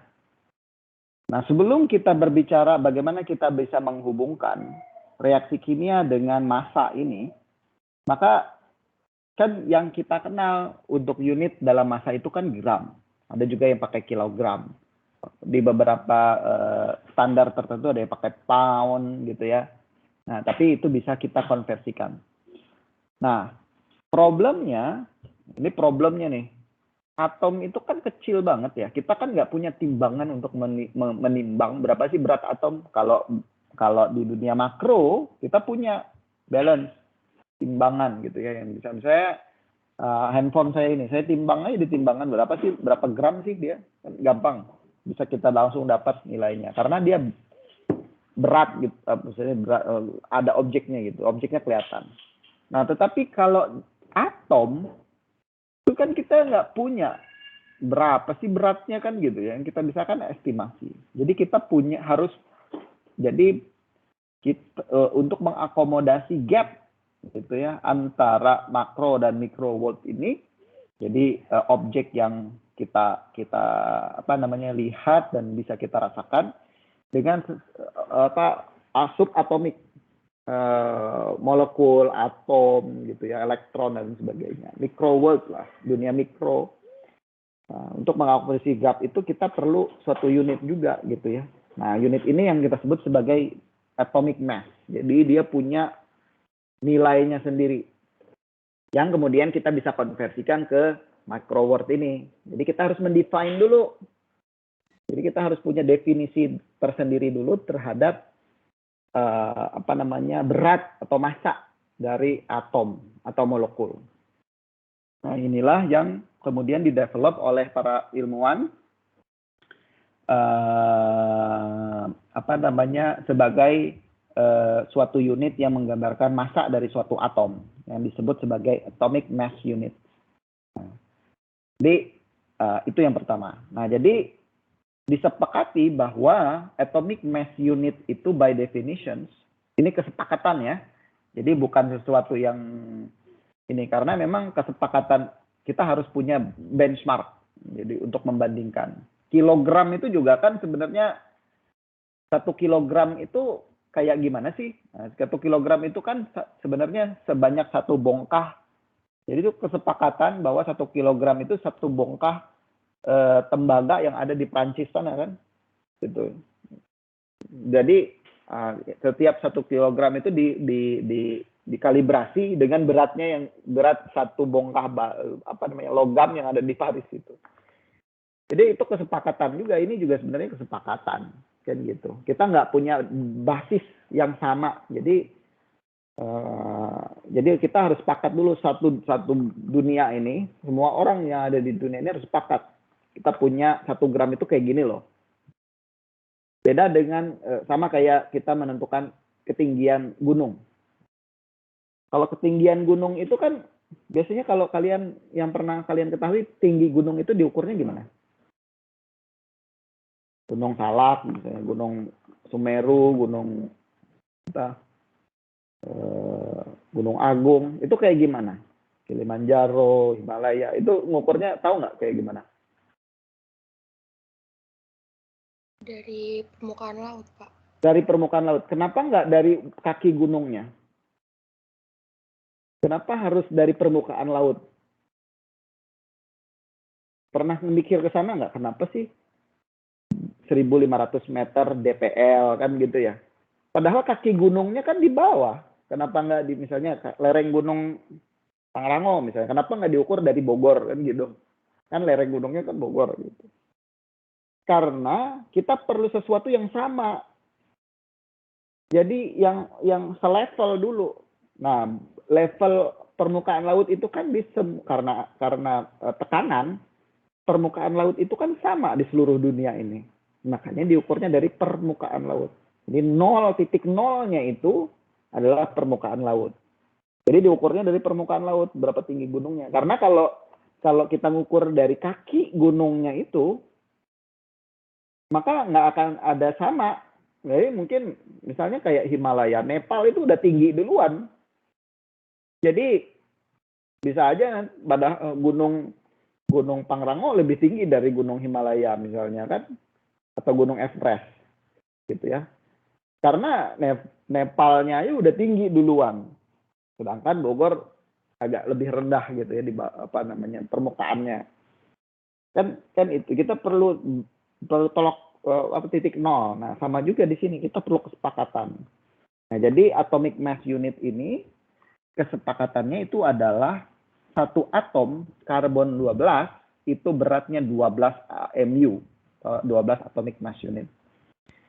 sebelum kita berbicara bagaimana kita bisa menghubungkan reaksi kimia dengan massa ini, maka kan yang kita kenal untuk unit dalam massa itu kan gram. Ada juga yang pakai kilogram. Di beberapa standar tertentu ada yang pakai pound gitu ya. Nah, tapi itu bisa kita konversikan. Nah, problemnya nih. Atom itu kan kecil banget ya. Kita kan nggak punya timbangan untuk menimbang berapa sih berat atom. Kalau di dunia makro, kita punya balance timbangan gitu ya, yang bisa misalnya handphone saya ini, saya timbang aja di timbangan berapa gram sih dia, kan gampang bisa kita langsung dapat nilainya karena dia berat gitu, misalnya berat, ada objeknya gitu, objeknya kelihatan. Nah tetapi kalau atom itu kan kita nggak punya berapa sih beratnya kan gitu ya, yang kita bisa kan estimasi. Jadi kita untuk mengakomodasi gap gitu ya antara makro dan mikro world ini, jadi objek yang kita lihat dan bisa kita rasakan dengan subatomik, molekul, atom gitu ya, elektron dan sebagainya, mikro world lah, dunia mikro. Untuk mengakomodasi gap itu kita perlu suatu unit juga gitu ya. Nah unit ini yang kita sebut sebagai atomic mass. Jadi dia punya nilainya sendiri yang kemudian kita bisa konversikan ke micro world ini. Jadi kita harus mendefine dulu. Jadi kita harus punya definisi tersendiri dulu terhadap berat atau massa dari atom atau molekul. Nah, inilah yang kemudian didevelop oleh para ilmuwan sebagai suatu unit yang menggambarkan massa dari suatu atom yang disebut sebagai atomic mass unit. Nah, jadi itu yang pertama. Nah, jadi disepakati bahwa atomic mass unit itu by definition, ini kesepakatan ya. Jadi bukan sesuatu yang ini, karena memang kesepakatan kita harus punya benchmark. Jadi untuk membandingkan. Kilogram itu juga kan sebenarnya 1 kilogram itu kayak gimana sih? Nah, 1 kilogram itu kan sebenarnya sebanyak 1 bongkah. Jadi itu kesepakatan bahwa 1 kilogram itu 1 bongkah tembaga yang ada di Prancis sana kan, gitu. Jadi setiap 1 kilogram itu dikalibrasi dengan beratnya yang berat 1 bongkah logam yang ada di Paris itu. Jadi itu kesepakatan juga, ini juga sebenarnya kesepakatan kan gitu. Kita nggak punya basis yang sama, jadi kita harus sepakat dulu satu dunia ini, semua orang yang ada di dunia ini harus sepakat. Kita punya 1 gram itu kayak gini loh. Beda dengan sama kayak kita menentukan ketinggian gunung. Kalau ketinggian gunung itu kan biasanya kalau kalian yang pernah kalian ketahui, tinggi gunung itu diukurnya gimana? Gunung Salak, misalnya Gunung Sumeru, Gunung Agung, itu kayak gimana? Kilimanjaro, Himalaya, itu ngukurnya tahu nggak kayak gimana? Dari permukaan laut, Pak. Dari permukaan laut. Kenapa nggak dari kaki gunungnya? Kenapa harus dari permukaan laut? Pernah mikir ke sana nggak? Kenapa sih 1.500 meter DPL kan gitu ya? Padahal kaki gunungnya kan di bawah. Kenapa nggak di misalnya lereng gunung Pangrango misalnya? Kenapa nggak diukur dari Bogor kan gitu? Kan lereng gunungnya kan Bogor gitu. Karena kita perlu sesuatu yang sama. Jadi yang selevel dulu. Nah, level permukaan laut itu kan bisa karena tekanan permukaan laut itu kan sama di seluruh dunia ini. Makanya diukurnya dari permukaan laut. Jadi 0.0-nya itu adalah permukaan laut. Jadi diukurnya dari permukaan laut, berapa tinggi gunungnya. Karena kalau kita ngukur dari kaki gunungnya itu, maka nggak akan ada sama. Jadi mungkin misalnya kayak Himalaya, Nepal itu udah tinggi duluan. Jadi bisa aja pada Gunung Pangrango lebih tinggi dari Gunung Himalaya misalnya kan, atau Gunung Everest gitu ya. Karena Nepalnya aja udah tinggi duluan, sedangkan Bogor agak lebih rendah gitu ya di permukaannya. Kan itu kita perlu titik nol. Nah, sama juga di sini kita perlu kesepakatan. Nah, jadi atomic mass unit ini kesepakatannya itu adalah satu atom karbon 12 itu beratnya 12 AMU, 12 atomic mass unit.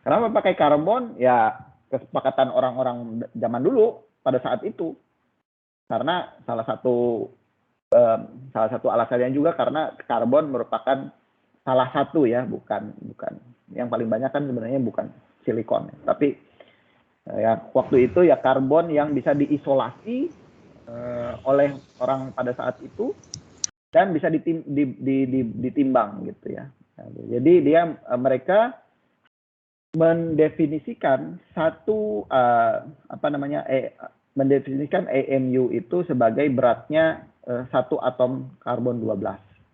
Kenapa pakai karbon? Ya kesepakatan orang-orang zaman dulu pada saat itu. Karena salah satu alasannya juga karena karbon merupakan salah satu ya, bukan yang paling banyak kan sebenarnya bukan silikon, tapi ya waktu itu ya karbon yang bisa diisolasi oleh orang pada saat itu dan bisa ditimbang gitu ya. Jadi mereka mendefinisikan mendefinisikan AMU itu sebagai beratnya satu atom karbon 12.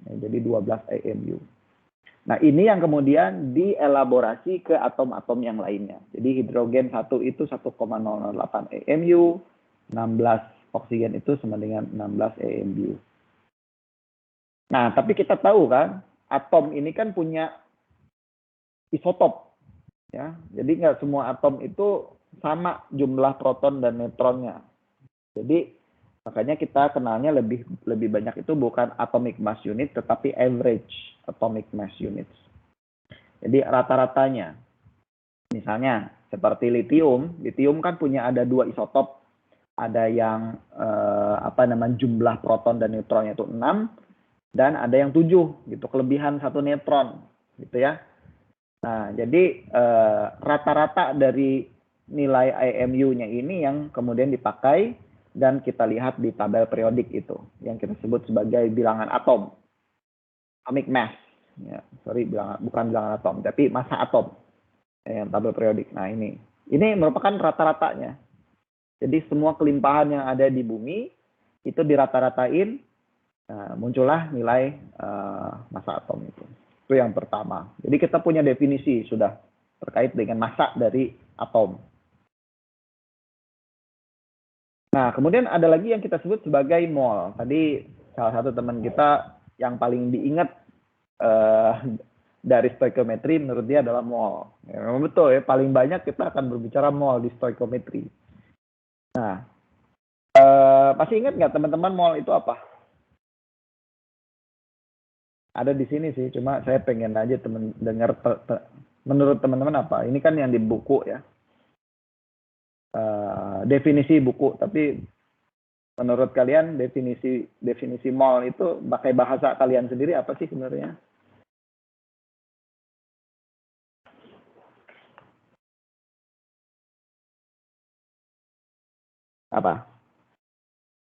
Ya, jadi 12 AMU. Nah, ini yang kemudian dielaborasi ke atom-atom yang lainnya. Jadi hidrogen 1 itu 1,008 AMU, 16 oksigen itu sama dengan 16 AMU. Nah, tapi kita tahu kan, atom ini kan punya isotop. Ya, jadi nggak semua atom itu sama jumlah proton dan neutronnya. Jadi makanya kita kenalnya lebih banyak itu bukan atomic mass unit, tetapi average atomic mass units. Jadi rata-ratanya, misalnya seperti litium. Litium kan punya ada 2 isotop. Ada yang jumlah proton dan neutronnya itu 6 dan ada yang 7 gitu, kelebihan 1 neutron gitu ya. Nah, jadi rata-rata dari nilai IMU-nya ini yang kemudian dipakai dan kita lihat di tabel periodik itu yang kita sebut sebagai bilangan atom. Atomic mass. Ya, sorry, bukan bilangan atom, tapi massa atom. Yang tabel periodik. Nah, ini merupakan rata-ratanya. Jadi semua kelimpahan yang ada di bumi itu dirata-ratain, muncullah nilai massa atom itu. Itu yang pertama. Jadi kita punya definisi sudah terkait dengan massa dari atom. Nah, kemudian ada lagi yang kita sebut sebagai mol. Tadi salah satu teman kita yang paling diingat dari stoichiometry menurut dia adalah mol. Ya, memang betul ya, paling banyak kita akan berbicara mol di stoichiometry. Nah, masih ingat nggak teman-teman mol itu apa? Ada di sini sih, cuma saya pengen aja dengar menurut teman-teman apa. Ini kan yang di buku ya, definisi buku. Tapi menurut kalian definisi mol itu pakai bahasa kalian sendiri apa sih sebenarnya? Apa?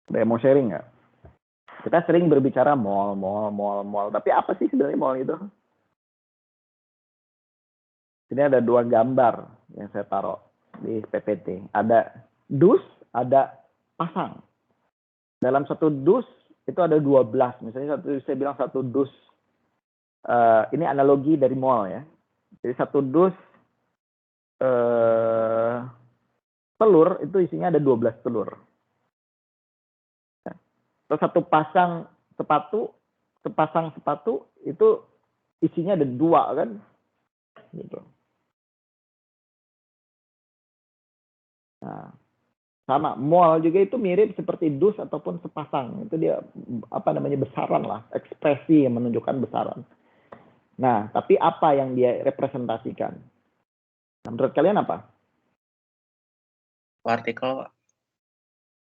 Ada yang mau sharing nggak? Kita sering berbicara mol. Tapi apa sih sebenarnya mol itu? Ini ada 2 gambar yang saya taruh di PPT. Ada dus, ada pasang. Dalam satu dus itu ada 12. Misalnya saya bilang satu dus. Ini analogi dari mol ya. Jadi satu dus telur itu isinya ada 12 telur. Terus satu pasang sepatu itu isinya ada 2 kan, gitu. Nah, sama mol juga itu mirip seperti dus ataupun sepasang. Itu dia besaran lah, ekspresi yang menunjukkan besaran. Nah, tapi apa yang dia representasikan? Nah, menurut kalian apa? Partikel.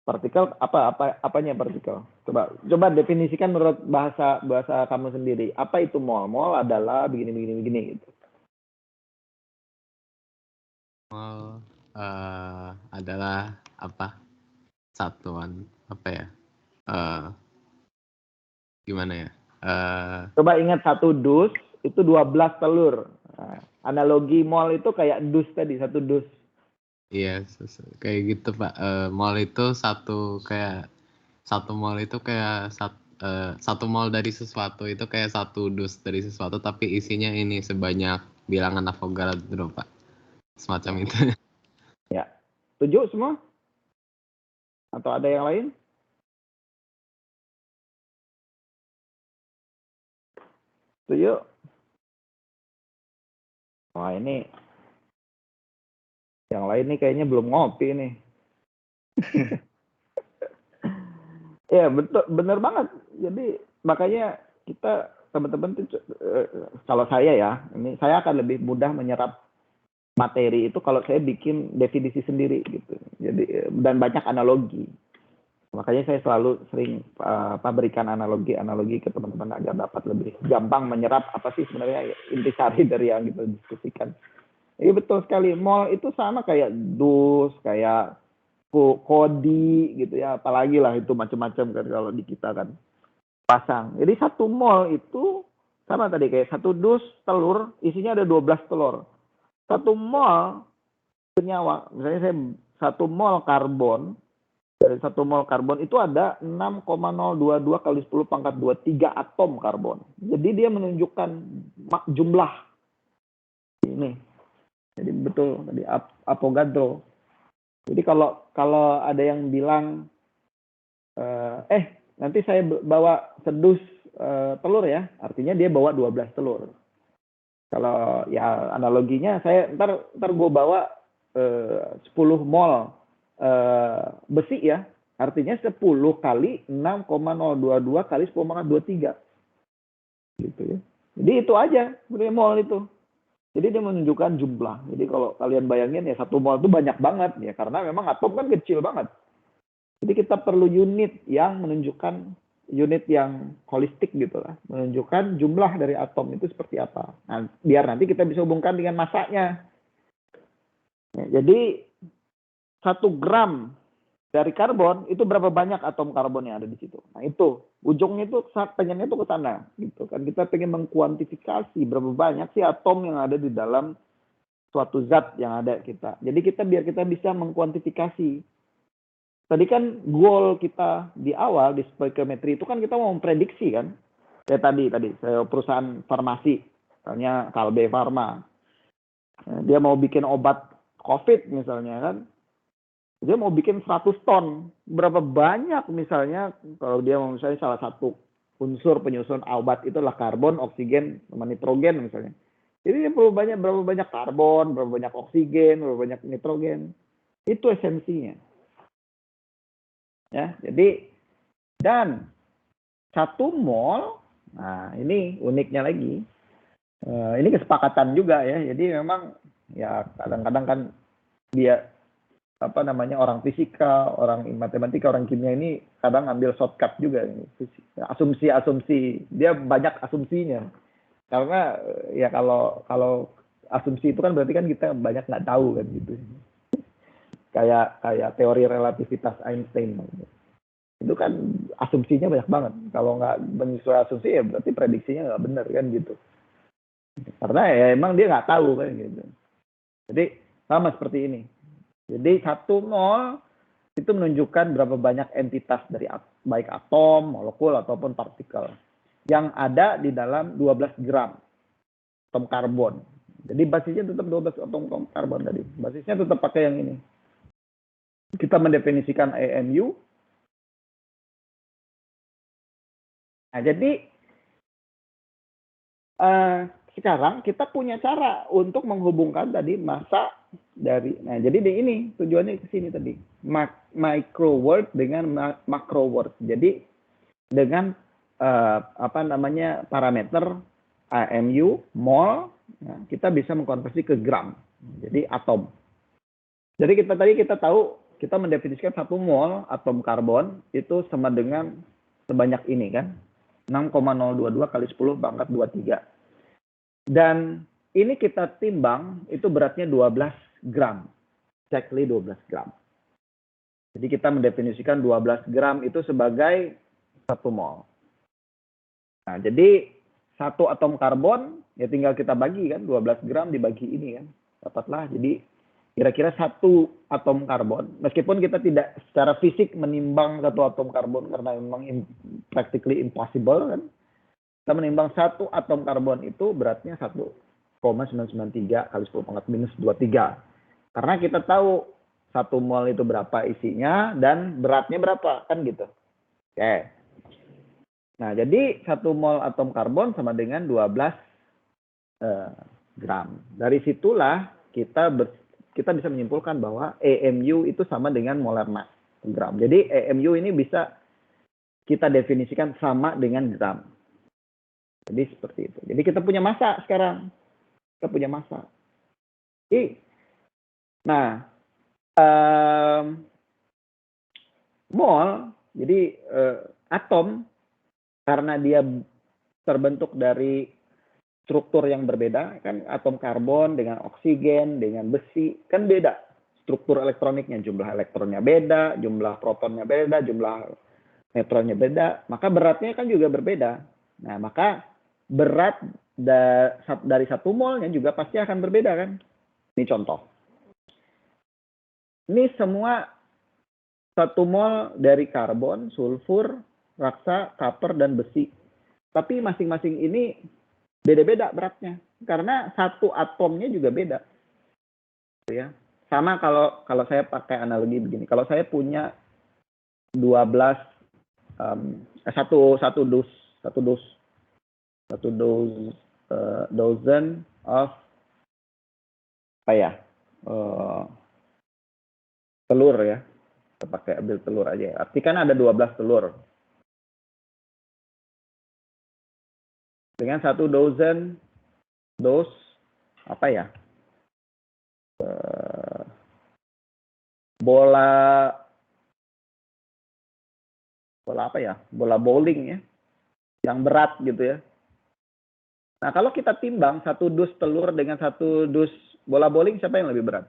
Partikel apanya partikel? Coba definisikan menurut bahasa kamu sendiri. Apa itu mol? Mol adalah begini gitu. Mol adalah apa? Satuan apa ya? Gimana ya? Coba ingat satu dus itu 12 telur. Nah, analogi mol itu kayak dus tadi, satu dus. Iya, kayak gitu Pak. Mall itu satu mall itu kayak satu mall dari sesuatu itu kayak satu dus dari sesuatu, tapi isinya ini sebanyak bilangan Avogadro Pak. Semacam itu. Ya, setuju semua? Atau ada yang lain? Setuju? Wah, ini yang lain nih kayaknya belum ngopi nih. Ya, bener banget. Jadi makanya kita teman-teman tuh kalau saya ya, ini saya akan lebih mudah menyerap materi itu kalau saya bikin definisi sendiri gitu. Jadi dan banyak analogi. Makanya saya selalu sering berikan analogi ke teman-teman agar dapat lebih gampang menyerap apa sih sebenarnya intisari dari yang kita diskusikan. Iya betul sekali. Mol itu sama kayak dus, kayak kodi gitu ya. Apalagi lah itu macam-macam kan kalau di kita kan pasang. Jadi satu mol itu sama tadi kayak satu dus telur isinya ada 12 telur. Satu mol senyawa, misalnya saya satu mol karbon, dari satu mol karbon itu ada 6,022 kali 10 pangkat 23 atom karbon. Jadi dia menunjukkan jumlah ini. Jadi betul tadi Avogadro. Jadi kalau ada yang bilang nanti saya bawa sedus telur ya, artinya dia bawa 12 telur. Kalau ya analoginya saya ntar gue bawa 10 mol besi ya, artinya 10 kali 6,022 kali 10 pangkat 23 gitu ya. Jadi itu aja sebenarnya mol itu. Jadi dia menunjukkan jumlah. Jadi kalau kalian bayangin ya 1 mol itu banyak banget ya, karena memang atom kan kecil banget. Jadi kita perlu unit yang menunjukkan unit yang holistik gitu lah, menunjukkan jumlah dari atom itu seperti apa. Nah, biar nanti kita bisa hubungkan dengan masanya. Ya, jadi 1 gram dari karbon itu berapa banyak atom karbon yang ada di situ. Nah itu ujungnya itu pengennya itu ke sana gitu kan, kita pengen mengkuantifikasi berapa banyak sih atom yang ada di dalam suatu zat yang ada kita. Jadi biar kita bisa mengkuantifikasi. Tadi kan goal kita di awal di stoichiometry itu kan kita mau memprediksi kan. Kayak tadi perusahaan farmasi, misalnya Kalbe Pharma. Dia mau bikin obat COVID misalnya kan. Dia mau bikin 100 ton. Berapa banyak misalnya kalau dia mau misalnya salah satu unsur penyusun obat itu adalah karbon, oksigen, sama nitrogen misalnya. Jadi dia perlu berapa banyak karbon, berapa banyak oksigen, berapa banyak nitrogen. Itu esensinya. Ya, jadi dan 1 mol, nah ini uniknya lagi. Ini kesepakatan juga ya. Jadi memang ya kadang-kadang kan dia orang fisika, orang matematika, orang kimia ini kadang ambil shortcut juga. Asumsi-asumsi, dia banyak asumsinya. Karena ya kalau asumsi itu kan berarti kan kita banyak nggak tahu kan gitu. Kayak teori relativitas Einstein. Itu kan asumsinya banyak banget. Kalau nggak menyesuaikan asumsi ya berarti prediksinya nggak benar kan gitu. Karena ya emang dia nggak tahu kan gitu. Jadi sama seperti ini. Jadi 1 mol itu menunjukkan berapa banyak entitas dari baik atom, molekul, ataupun partikel yang ada di dalam 12 gram atom karbon. Jadi basisnya tetap 12 atom karbon tadi. Basisnya tetap pakai yang ini. Kita mendefinisikan AMU. Nah, jadi sekarang kita punya cara untuk menghubungkan tadi massa dari, nah jadi ini tujuannya ke sini tadi, micro world dengan macro world. Jadi dengan parameter AMU, mol, nah, kita bisa mengkonversi ke gram, jadi atom. Jadi kita tahu kita mendefinisikan 1 mol atom karbon itu sama dengan sebanyak ini kan, 6,022 kali 10 pangkat 23. Dan ini kita timbang, itu beratnya 12 gram. Exactly 12 gram. Jadi kita mendefinisikan 12 gram itu sebagai 1 mol. Nah, jadi 1 atom karbon, ya tinggal kita bagi kan, 12 gram dibagi ini kan. Dapatlah, jadi kira-kira 1 atom karbon. Meskipun kita tidak secara fisik menimbang 1 atom karbon, karena memang practically impossible kan. Kita menimbang 1 atom karbon itu beratnya 1,993 kali 10 pangkat minus 23. Karena kita tahu 1 mol itu berapa isinya dan beratnya berapa, kan gitu. Oke. Nah, jadi 1 mol atom karbon sama dengan 12 gram. Dari situlah kita bisa menyimpulkan bahwa AMU itu sama dengan molar mass gram. Jadi AMU ini bisa kita definisikan sama dengan gram. Jadi seperti itu. Jadi kita punya massa sekarang. Kita punya massa. Nah, mol, jadi atom, karena dia terbentuk dari struktur yang berbeda, kan atom karbon dengan oksigen, dengan besi, kan beda. Struktur elektroniknya, jumlah elektronnya beda, jumlah protonnya beda, jumlah neutronnya beda, maka beratnya kan juga berbeda. Nah, maka berat dari 1 molnya juga pasti akan berbeda kan. Ini contoh. Ini semua 1 mol dari karbon, sulfur, raksa, copper, dan besi. Tapi masing-masing ini beda-beda beratnya. Karena 1 atomnya juga beda. Ya. Sama kalau saya pakai analogi begini. Kalau saya punya 12 satu dozen of telur ya. Kita pakai ambil telur aja ya. Artikan ada 12 telur. Dengan 1 dozen apa ya? Bola apa ya? Bola bowling ya. Yang berat gitu ya. Nah, kalau kita timbang satu dus telur dengan satu dus bola bowling, siapa yang lebih berat?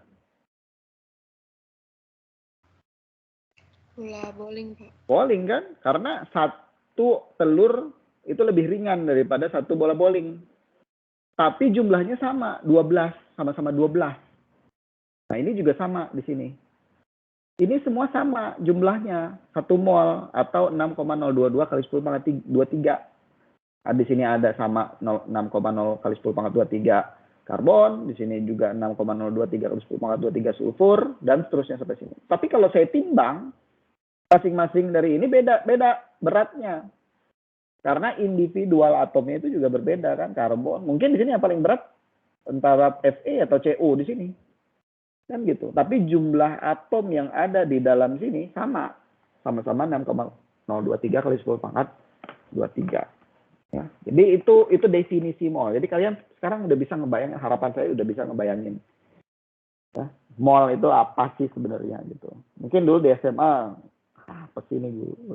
Bola bowling, Pak. Bowling kan? Karena satu telur itu lebih ringan daripada satu bola bowling. Tapi jumlahnya sama, 12, sama-sama 12. Nah, ini juga sama di sini. Ini semua sama jumlahnya, 1 mol atau 6,022 kali 10 pangkat 23. Di sini ada sama 6,0 kali 10 pangkat 23 karbon, di sini juga 6,023 kali 10 pangkat 23 sulfur, dan seterusnya sampai sini. Tapi kalau saya timbang, masing-masing dari ini beda beratnya. Karena individual atomnya itu juga berbeda kan, karbon. Mungkin di sini yang paling berat antara Fe atau Cu di sini. Kan gitu. Tapi jumlah atom yang ada di dalam sini sama-sama 6,023 kali 10 pangkat 23. Ya. Jadi itu definisi mol. Jadi kalian sekarang udah bisa ngebayangin, harapan saya udah bisa ngebayangin. Ya. Mol itu apa sih sebenarnya gitu. Mungkin dulu di SMA, apa sih ini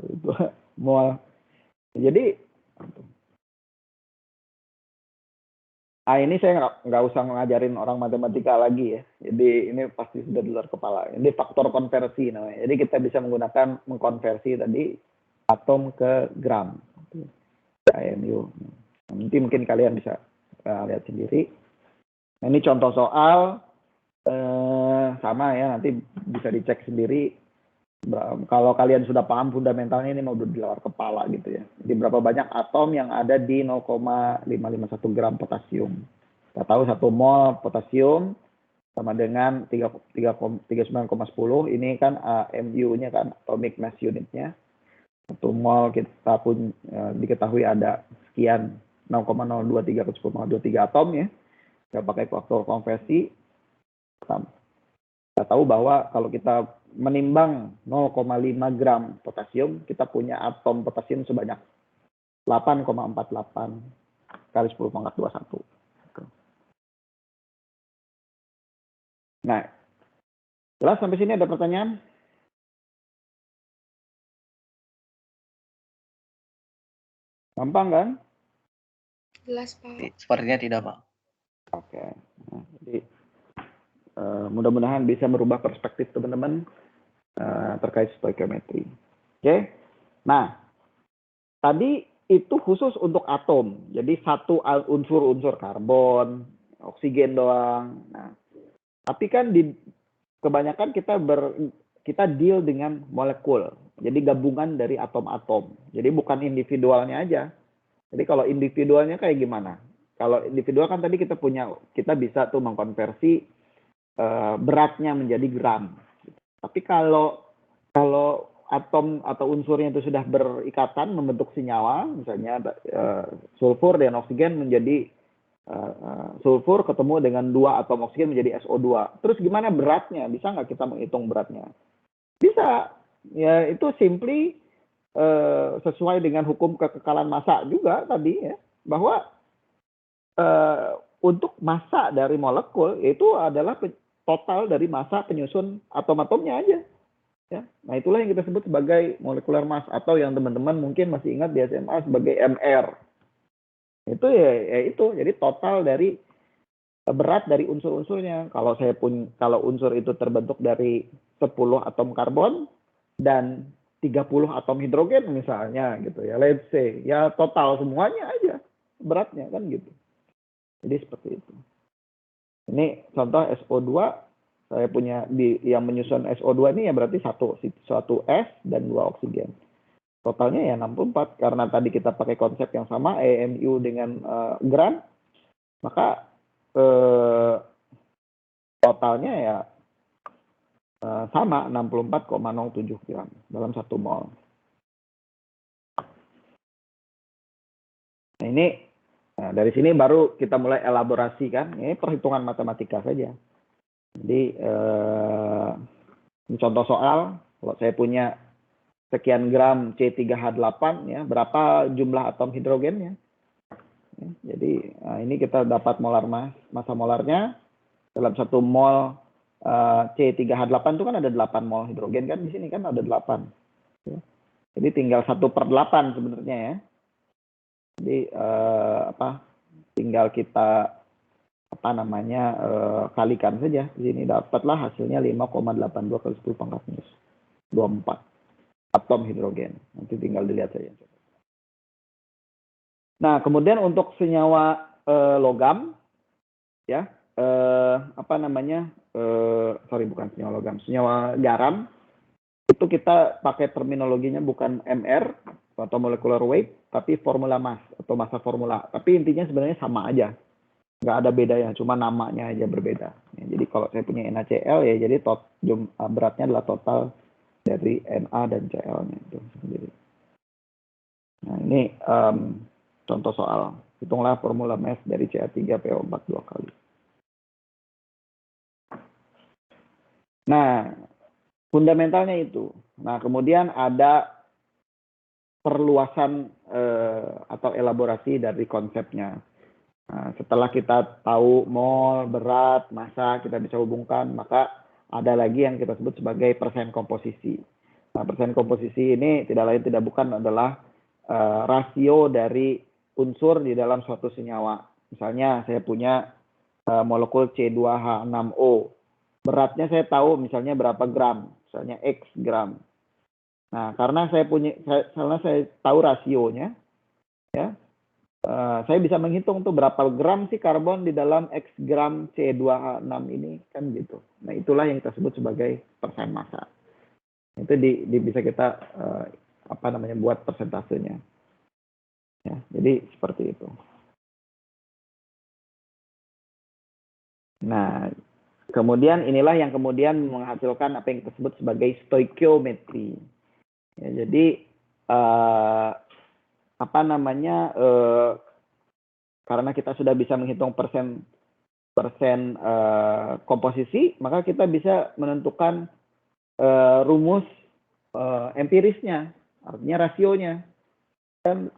itu mol. Jadi, ini saya nggak usah ngajarin orang matematika lagi ya. Jadi ini pasti sudah di luar kepala. Ini faktor konversi namanya. Jadi kita bisa mengkonversi tadi atom ke gram. AMU. Nanti mungkin kalian bisa lihat sendiri. Nah, ini contoh soal sama ya, nanti bisa dicek sendiri. Kalau kalian sudah paham fundamentalnya, ini mau di luar kepala gitu ya. Jadi berapa banyak atom yang ada di 0,551 gram potasium. Kita tahu 1 mol potasium sama dengan 39,10. Ini kan AMU-nya kan, atomic mass unit-nya. 1 mol kita pun diketahui ada sekian 0,023 ke 10,23 atom ya. Kita pakai faktor konversi. Kita tahu bahwa kalau kita menimbang 0,5 gram potasium, kita punya atom potasium sebanyak 8,48 kali 10 pangkat 21. Nah, jelas sampai sini ada pertanyaan? Gampang kan? Jelas, Pak. Sepertinya tidak, Pak. Oke. Nah, jadi mudah-mudahan bisa merubah perspektif teman-teman terkait stoikiometri. Oke. Nah, tadi itu khusus untuk atom. Jadi satu unsur-unsur karbon, oksigen doang. Nah, tapi kan di kebanyakan kita deal dengan molekul. Jadi gabungan dari atom-atom. Jadi bukan individualnya aja. Jadi kalau individualnya kayak gimana? Kalau individual kan tadi kita bisa tuh mengkonversi beratnya menjadi gram. Tapi kalau atom atau unsurnya itu sudah berikatan membentuk senyawa, misalnya sulfur dan oksigen menjadi sulfur ketemu dengan 2 atom oksigen menjadi SO2. Terus gimana beratnya? Bisa nggak kita menghitung beratnya? Bisa. Ya itu simply sesuai dengan hukum kekekalan massa juga tadi ya, bahwa untuk massa dari molekul itu adalah total dari massa penyusun atom-atomnya aja. Ya. Nah itulah yang kita sebut sebagai molecular mass, atau yang teman-teman mungkin masih ingat di SMA sebagai MR. Itu ya itu, jadi total dari berat dari unsur-unsurnya. Kalau unsur itu terbentuk dari 10 atom karbon dan 30 atom hidrogen misalnya gitu ya, let's say, ya total semuanya aja beratnya kan gitu. Jadi seperti itu. Ini contoh SO2, saya punya yang menyusun SO2 ini ya berarti satu S dan 2 oksigen. Totalnya ya 64, karena tadi kita pakai konsep yang sama, AMU dengan gram, maka totalnya ya sama 64,07 gram dalam 1 mol. Nah ini dari sini baru kita mulai elaborasi kan, ini perhitungan matematika saja. Jadi ini contoh soal, kalau saya punya sekian gram C3H8 ya, berapa jumlah atom hidrogennya? Jadi ini kita dapat massa molarnya dalam 1 mol C3H8 itu kan ada 8 mol hidrogen kan, di sini kan ada 8. Jadi tinggal 1/8 sebenarnya ya. Jadi tinggal kita kalikan saja. Di sini dapatlah hasilnya 5,82 kali 10 pangkat minus 24 atom hidrogen. Nanti tinggal dilihat saja. Nah, kemudian untuk senyawa logam, ya, senyawa garam, itu kita pakai terminologinya bukan MR atau molecular weight, tapi formula mass atau massa formula. Tapi intinya sebenarnya sama aja, nggak ada bedanya, cuma namanya aja berbeda. Ya, jadi kalau saya punya NaCl ya, jadi beratnya adalah total dari Na dan Cl-nya itu sendiri. Nah, ini contoh soal. Hitunglah formula mass dari Ca3PO4 2 kali. Nah, fundamentalnya itu. Nah, kemudian ada perluasan atau elaborasi dari konsepnya. Nah, setelah kita tahu mol, berat, massa, kita bisa hubungkan, maka ada lagi yang kita sebut sebagai persen komposisi. Nah, persen komposisi ini tidak lain tidak bukan adalah rasio dari unsur di dalam suatu senyawa. Misalnya saya punya molekul C2H6O. Beratnya saya tahu misalnya berapa gram, misalnya X gram. Nah, karena saya tahu rasionya, ya, saya bisa menghitung tuh berapa gram sih karbon di dalam X gram C2H6 ini, kan gitu. Nah, itulah yang kita sebut sebagai persen massa. Itu bisa kita buat persentasenya. Ya, jadi seperti itu. Nah, kemudian inilah yang kemudian menghasilkan apa yang kita sebut sebagai stoikiometri. Ya, jadi karena kita sudah bisa menghitung persen komposisi, maka kita bisa menentukan rumus empirisnya, artinya rasionya. Dan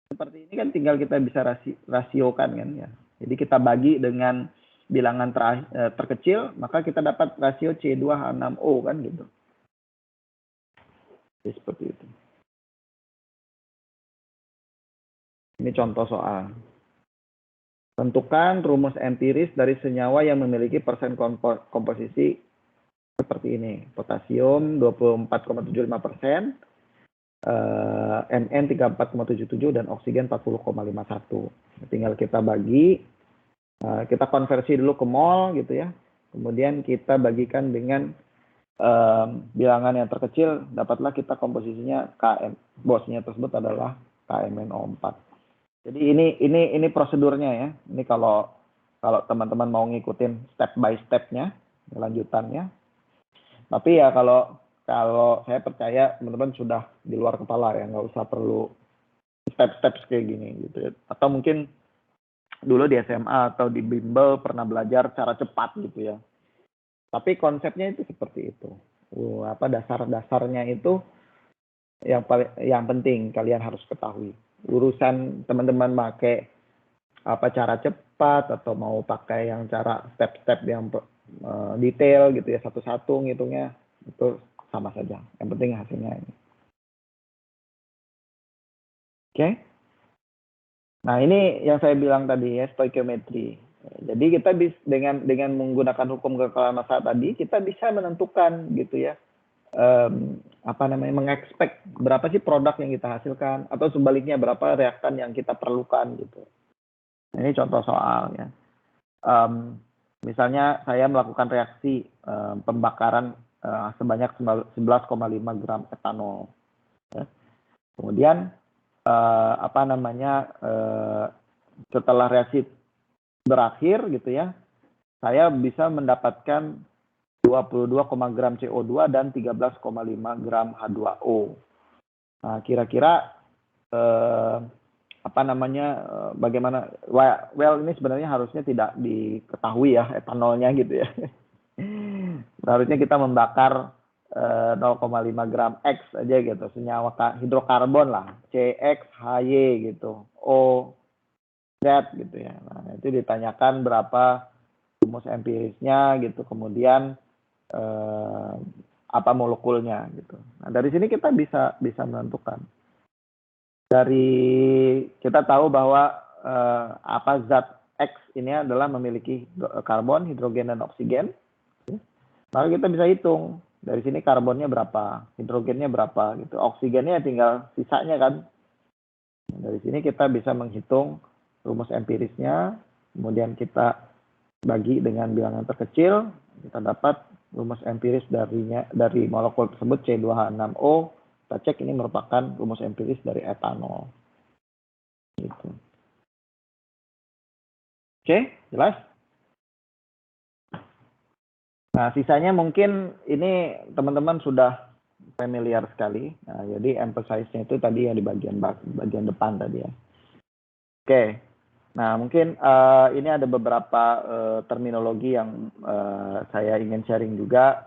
seperti ini kan tinggal kita bisa rasiokan kan ya. Jadi kita bagi dengan bilangan terkecil, maka kita dapat rasio C2H6O kan gitu. Jadi seperti itu. Ini contoh soal. Tentukan rumus empiris dari senyawa yang memiliki persen komposisi seperti ini. Potasium 24,75%, Mn 34,77 dan oksigen 40,51. Tinggal kita bagi, kita konversi dulu ke mol gitu ya. Kemudian kita bagikan dengan bilangan yang terkecil, dapatlah kita komposisinya Km. Bosnya tersebut adalah KMNO4. Jadi ini prosedurnya ya. Ini kalau teman-teman mau ngikutin step by step-nya, lanjutannya. Tapi ya kalau saya percaya teman-teman sudah di luar kepala ya, nggak usah perlu step-step kayak gini gitu ya. Atau mungkin dulu di SMA atau di bimbel pernah belajar cara cepat gitu ya. Tapi konsepnya itu seperti itu. Dasar-dasarnya itu yang penting kalian harus ketahui. Urusan teman-teman pakai cara cepat atau mau pakai yang cara step-step yang detail gitu ya, satu-satu ngitungnya, itu sama saja. Yang penting hasilnya ini. Oke. Nah, ini yang saya bilang tadi ya, stoikiometri. Jadi kita dengan menggunakan hukum kekalahan massa tadi, kita bisa menentukan gitu ya, mengekspek berapa sih produk yang kita hasilkan, atau sebaliknya berapa reaktan yang kita perlukan gitu. Nah, ini contoh soal ya. Misalnya saya melakukan reaksi pembakaran sebanyak 11,5 gram etanol. Ya. Kemudian setelah reaksi berakhir gitu ya, saya bisa mendapatkan 22, gram CO2 dan 13,5 gram H2O. Nah, kira-kira bagaimana? Well, ini sebenarnya harusnya tidak diketahui ya etanolnya gitu ya. Harusnya kita membakar 0,5 gram X aja gitu, senyawa hidrokarbon lah, CX, HY gitu, O Z gitu ya. Nah, itu ditanyakan berapa rumus empirisnya gitu, kemudian apa molekulnya gitu. Nah, dari sini kita bisa menentukan. Dari kita tahu bahwa apa zat X ini adalah memiliki karbon, hidrogen, dan oksigen. Maka kita bisa hitung dari sini karbonnya berapa, hidrogennya berapa gitu, oksigennya tinggal sisanya kan. Dari sini kita bisa menghitung rumus empirisnya, kemudian kita bagi dengan bilangan terkecil, kita dapat rumus empiris dari molekul tersebut C2H6O. Kita cek ini merupakan rumus empiris dari etanol. Gitu. Oke, jelas? Nah, sisanya mungkin ini teman-teman sudah familiar sekali. Nah, jadi emphasize-nya itu tadi yang di bagian depan tadi ya. Oke. Nah, mungkin ini ada beberapa terminologi yang saya ingin sharing juga.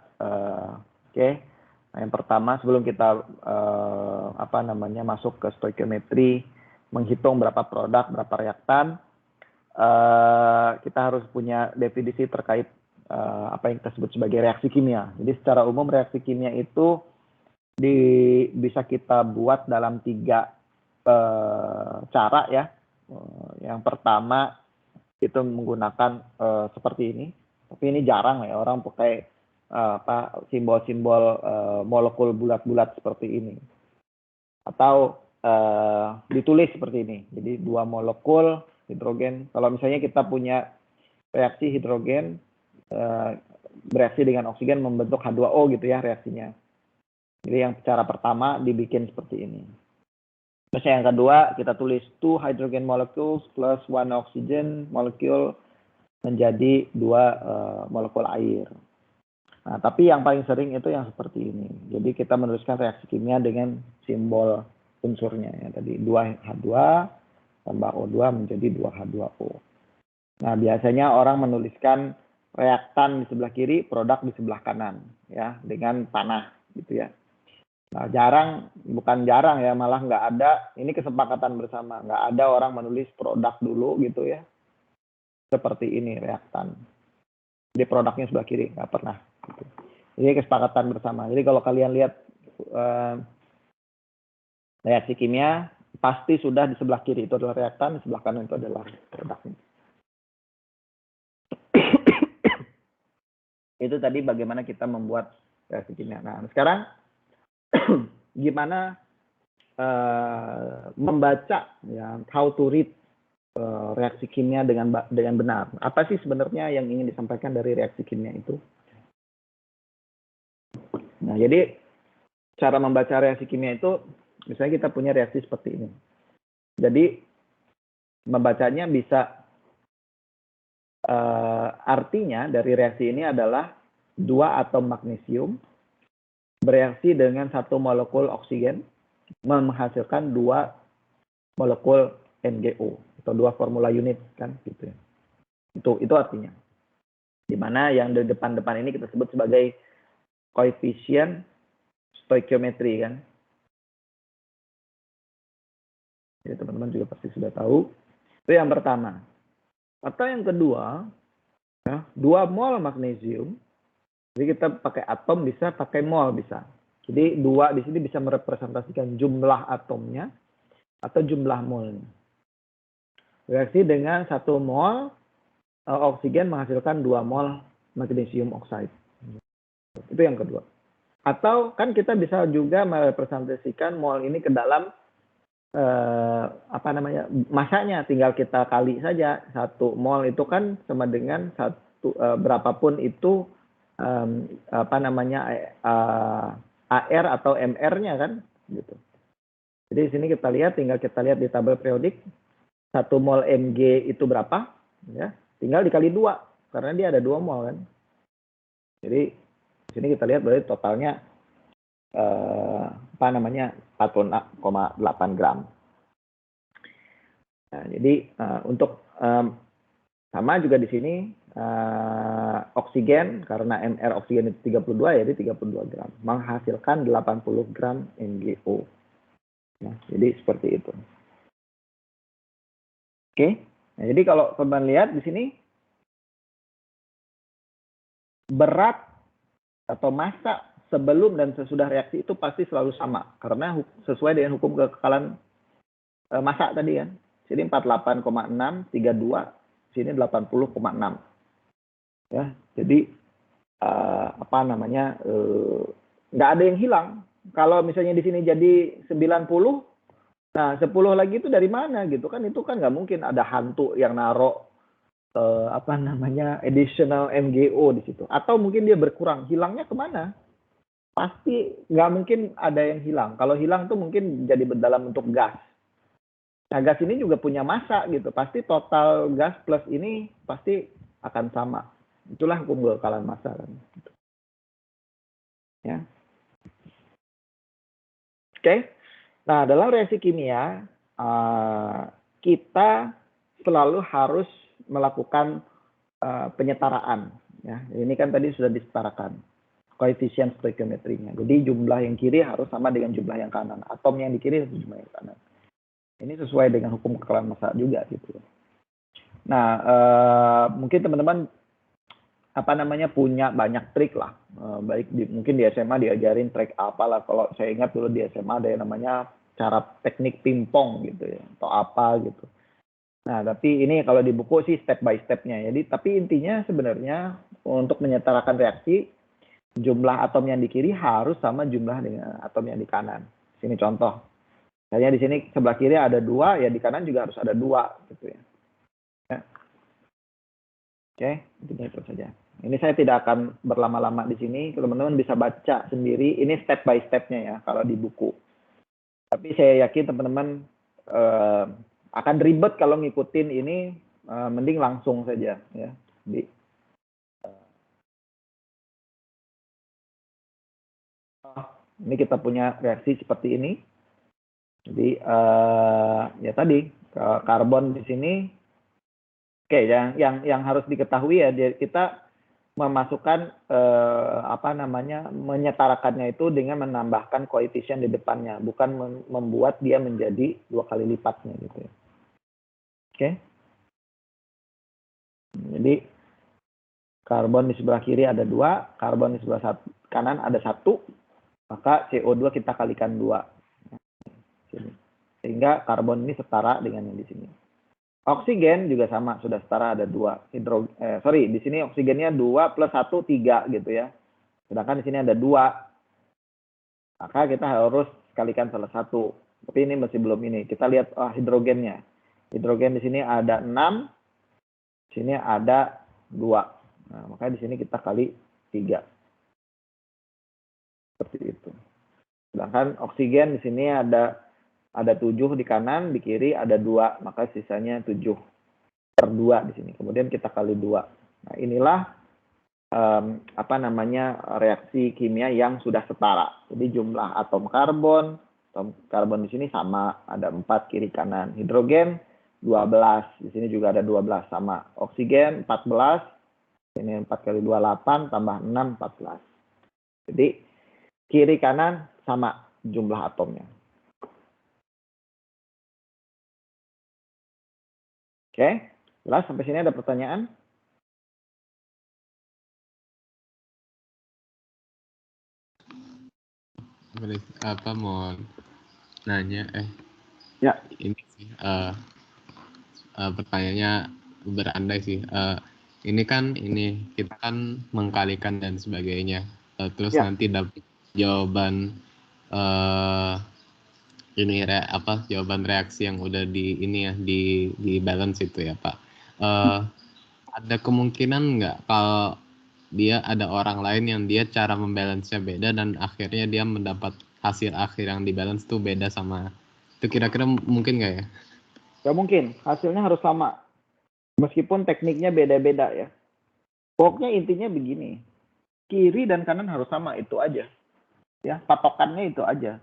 Oke. Nah, yang pertama sebelum kita masuk ke stoikiometri, menghitung berapa produk, berapa reaktan, kita harus punya definisi terkait apa yang kita sebut sebagai reaksi kimia. Jadi secara umum reaksi kimia itu bisa kita buat dalam 3 cara ya. Yang pertama itu menggunakan seperti ini, tapi ini jarang ya orang pakai simbol-simbol molekul bulat-bulat seperti ini, atau ditulis seperti ini. Jadi 2 molekul hidrogen. Kalau misalnya kita punya reaksi hidrogen bereaksi dengan oksigen membentuk H2O gitu ya reaksinya. Jadi yang cara pertama dibikin seperti ini. Terus yang kedua kita tulis 2 hydrogen molecules plus 1 oxygen molecule menjadi 2 molekul air. Nah, tapi yang paling sering itu yang seperti ini. Jadi kita menuliskan reaksi kimia dengan simbol unsurnya ya tadi 2H2 tambah O2 menjadi 2H2O. Nah, biasanya orang menuliskan reaktan di sebelah kiri, produk di sebelah kanan ya dengan panah gitu ya. Nah, bukan jarang ya, malah nggak ada, ini kesepakatan bersama, nggak ada orang menulis produk dulu gitu ya. Seperti ini reaktan. Jadi produknya sebelah kiri, nggak pernah. Gitu. Ini kesepakatan bersama. Jadi kalau kalian lihat reaksi kimia, pasti sudah di sebelah kiri itu adalah reaktan, di sebelah kanan itu adalah produknya. Itu tadi bagaimana kita membuat reaksi kimia. Nah, sekarang gimana membaca ya, how to read reaksi kimia dengan benar. Apa sih sebenarnya yang ingin disampaikan dari reaksi kimia itu? Nah, jadi cara membaca reaksi kimia itu, misalnya kita punya reaksi seperti ini. Jadi membacanya bisa artinya dari reaksi ini adalah 2 atom magnesium bereaksi dengan 1 molekul oksigen menghasilkan 2 molekul NGO atau 2 formula unit kan gitu ya. Itu artinya. Di mana yang di depan-depan ini kita sebut sebagai koefisien stoikiometri kan. Jadi teman-teman juga pasti sudah tahu. Itu yang pertama. Atau yang kedua, ya, 2 mol magnesium. Jadi kita pakai atom bisa, pakai mol bisa. Jadi 2 di sini bisa merepresentasikan jumlah atomnya atau jumlah molnya. Reaksi dengan 1 mol oksigen menghasilkan 2 mol magnesium oxide. Itu yang kedua. Atau kan kita bisa juga merepresentasikan mol ini ke dalam masanya, tinggal kita kali saja. 1 mol itu kan sama dengan berapapun itu AR atau MR-nya kan gitu. Jadi di sini kita lihat, tinggal kita lihat di tabel periodik 1 mol Mg itu berapa ya, tinggal dikali 2 karena dia ada 2 mol kan. Jadi di sini kita lihat berarti totalnya 4,8 gram. Nah, jadi untuk sama juga di sini oksigen, karena MR oksigen itu 32, jadi 32 gram. Menghasilkan 80 gram NGO. Nah, jadi seperti itu. Oke, Nah, jadi kalau teman lihat di sini berat atau massa sebelum dan sesudah reaksi itu pasti selalu sama karena sesuai dengan hukum kekekalan massa tadi kan. Sini 48,6, 32, sini 80,6. Ya, jadi apa namanya? Nggak ada yang hilang. Kalau misalnya di sini jadi 90, nah 10 lagi itu dari mana gitu kan? Itu kan nggak mungkin ada hantu yang naruh apa namanya additional MgO di situ. Atau mungkin dia berkurang. Hilangnya kemana? Pasti nggak mungkin ada yang hilang. Kalau hilang tuh mungkin jadi dalam bentuk gas. Nah, gas ini juga punya massa gitu. Pasti total gas plus ini pasti akan sama. Itulah hukum kekekalan massa kan. Ya. Oke. Nah, dalam reaksi kimia kita selalu harus melakukan penyetaraan. Ya, ini kan tadi sudah disetarakan koefisien stoikiometrinya. Jadi jumlah yang kiri harus sama dengan jumlah yang kanan. Atom yang di kiri harus jumlah yang kanan. Ini sesuai dengan hukum kekekalan massa juga gitu. Nah, mungkin teman-teman apa namanya punya banyak trik lah. Baik mungkin di SMA diajarin trik apalah. Kalau saya ingat dulu di SMA ada yang namanya cara teknik pingpong gitu ya, atau apa gitu. Nah, tapi ini kalau di buku sih step by step-nya. Jadi, tapi intinya sebenarnya untuk menyetarakan reaksi, jumlah atom yang di kiri harus sama jumlah dengan atom yang di kanan. Sini contoh. Misalnya di sini sebelah kiri ada 2, ya di kanan juga harus ada 2 gitu ya. Oke, intinya itu saja. Ini saya tidak akan berlama-lama di sini. Teman-teman bisa baca sendiri. Ini step by step-nya ya kalau di buku. Tapi saya yakin teman-teman akan ribet kalau ngikutin ini. Mending langsung saja ya. Ini kita punya reaksi seperti ini. Jadi ya tadi karbon di sini. Oke, yang harus diketahui ya kita memasukkan apa namanya menyetarakannya itu dengan menambahkan koefisien di depannya, bukan membuat dia menjadi 2 kali lipatnya gitu ya. Oke. Jadi karbon di sebelah kiri ada 2, karbon di sebelah kanan ada 1, maka CO2 kita kalikan 2. Sehingga karbon ini setara dengan yang di sini. Oksigen juga sama, sudah setara ada 2. Di sini oksigennya 2 plus 1, 3 gitu ya. Sedangkan di sini ada 2. Maka kita harus kalikan salah satu. Tapi ini masih belum ini. Kita lihat hidrogennya. Hidrogen di sini ada 6, di sini ada 2. Nah, maka di sini kita kali 3. Seperti itu. Sedangkan oksigen di sini ada 7 di kanan, di kiri ada 2, maka sisanya 7/2 di sini. Kemudian kita kali 2. Nah, inilah apa namanya reaksi kimia yang sudah setara. Jadi jumlah atom karbon di sini sama, ada 4 kiri kanan. Hidrogen 12, di sini juga ada 12 sama. Oksigen 14, ini 4 kali 2 8 tambah 6 14. Jadi kiri kanan sama jumlah atomnya. Oke, jelas sampai sini ada pertanyaan? Apa mau nanya? Ya. Ini sih pertanyaannya berandai sih. Ini kita kan mengkalikan dan sebagainya. Terus Ya. nanti dapat jawaban jawaban reaksi yang udah di balance itu ya Pak. Ada kemungkinan nggak kalau dia ada orang lain yang dia cara membalance-nya beda dan akhirnya dia mendapat hasil akhir yang di balance tuh beda sama itu, kira-kira mungkin nggak ya? Nggak mungkin, hasilnya harus sama. Meskipun tekniknya beda-beda ya. Pokoknya intinya begini, kiri dan kanan harus sama, itu aja. Ya, patokannya itu aja.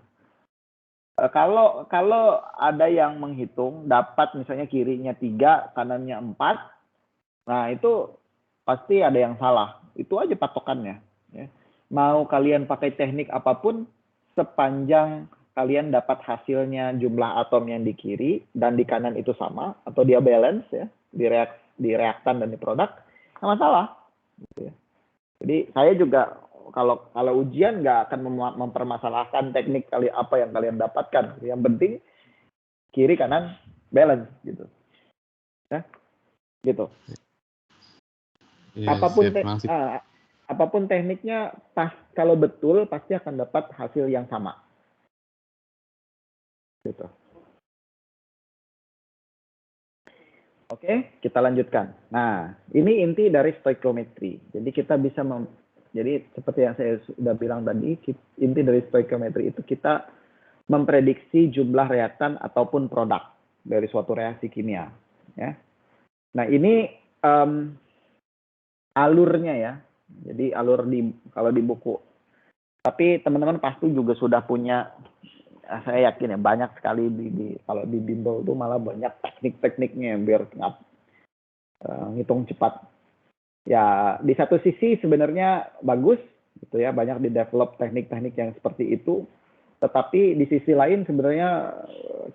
Kalau ada yang menghitung dapat misalnya kirinya 3, kanannya 4, nah itu pasti ada yang salah. Itu aja patokannya. Ya. Mau kalian pakai teknik apapun, sepanjang kalian dapat hasilnya jumlah atom yang di kiri dan di kanan itu sama atau dia balance ya di reaktan dan di produk, nggak masalah. Gitu ya. Jadi saya juga kalau ujian nggak akan mempermasalahkan teknik apa yang kalian dapatkan. Yang penting kiri kanan balance gitu. Ya, gitu. Ya, apapun tekniknya, kalau betul pasti akan dapat hasil yang sama. Gitu. Oke, kita lanjutkan. Nah, ini inti dari stoichiometry. Jadi kita bisa jadi seperti yang saya sudah bilang tadi, inti dari stoichiometry itu kita memprediksi jumlah reaktan ataupun produk dari suatu reaksi kimia. Ya. Nah, ini alurnya ya. Jadi alur kalau di buku. Tapi teman-teman pasti juga sudah punya, saya yakin ya banyak sekali kalau di bimbel itu malah banyak teknik-tekniknya biar ngitung cepat. Ya di satu sisi sebenarnya bagus gitu ya, banyak di develop teknik-teknik yang seperti itu. Tetapi di sisi lain sebenarnya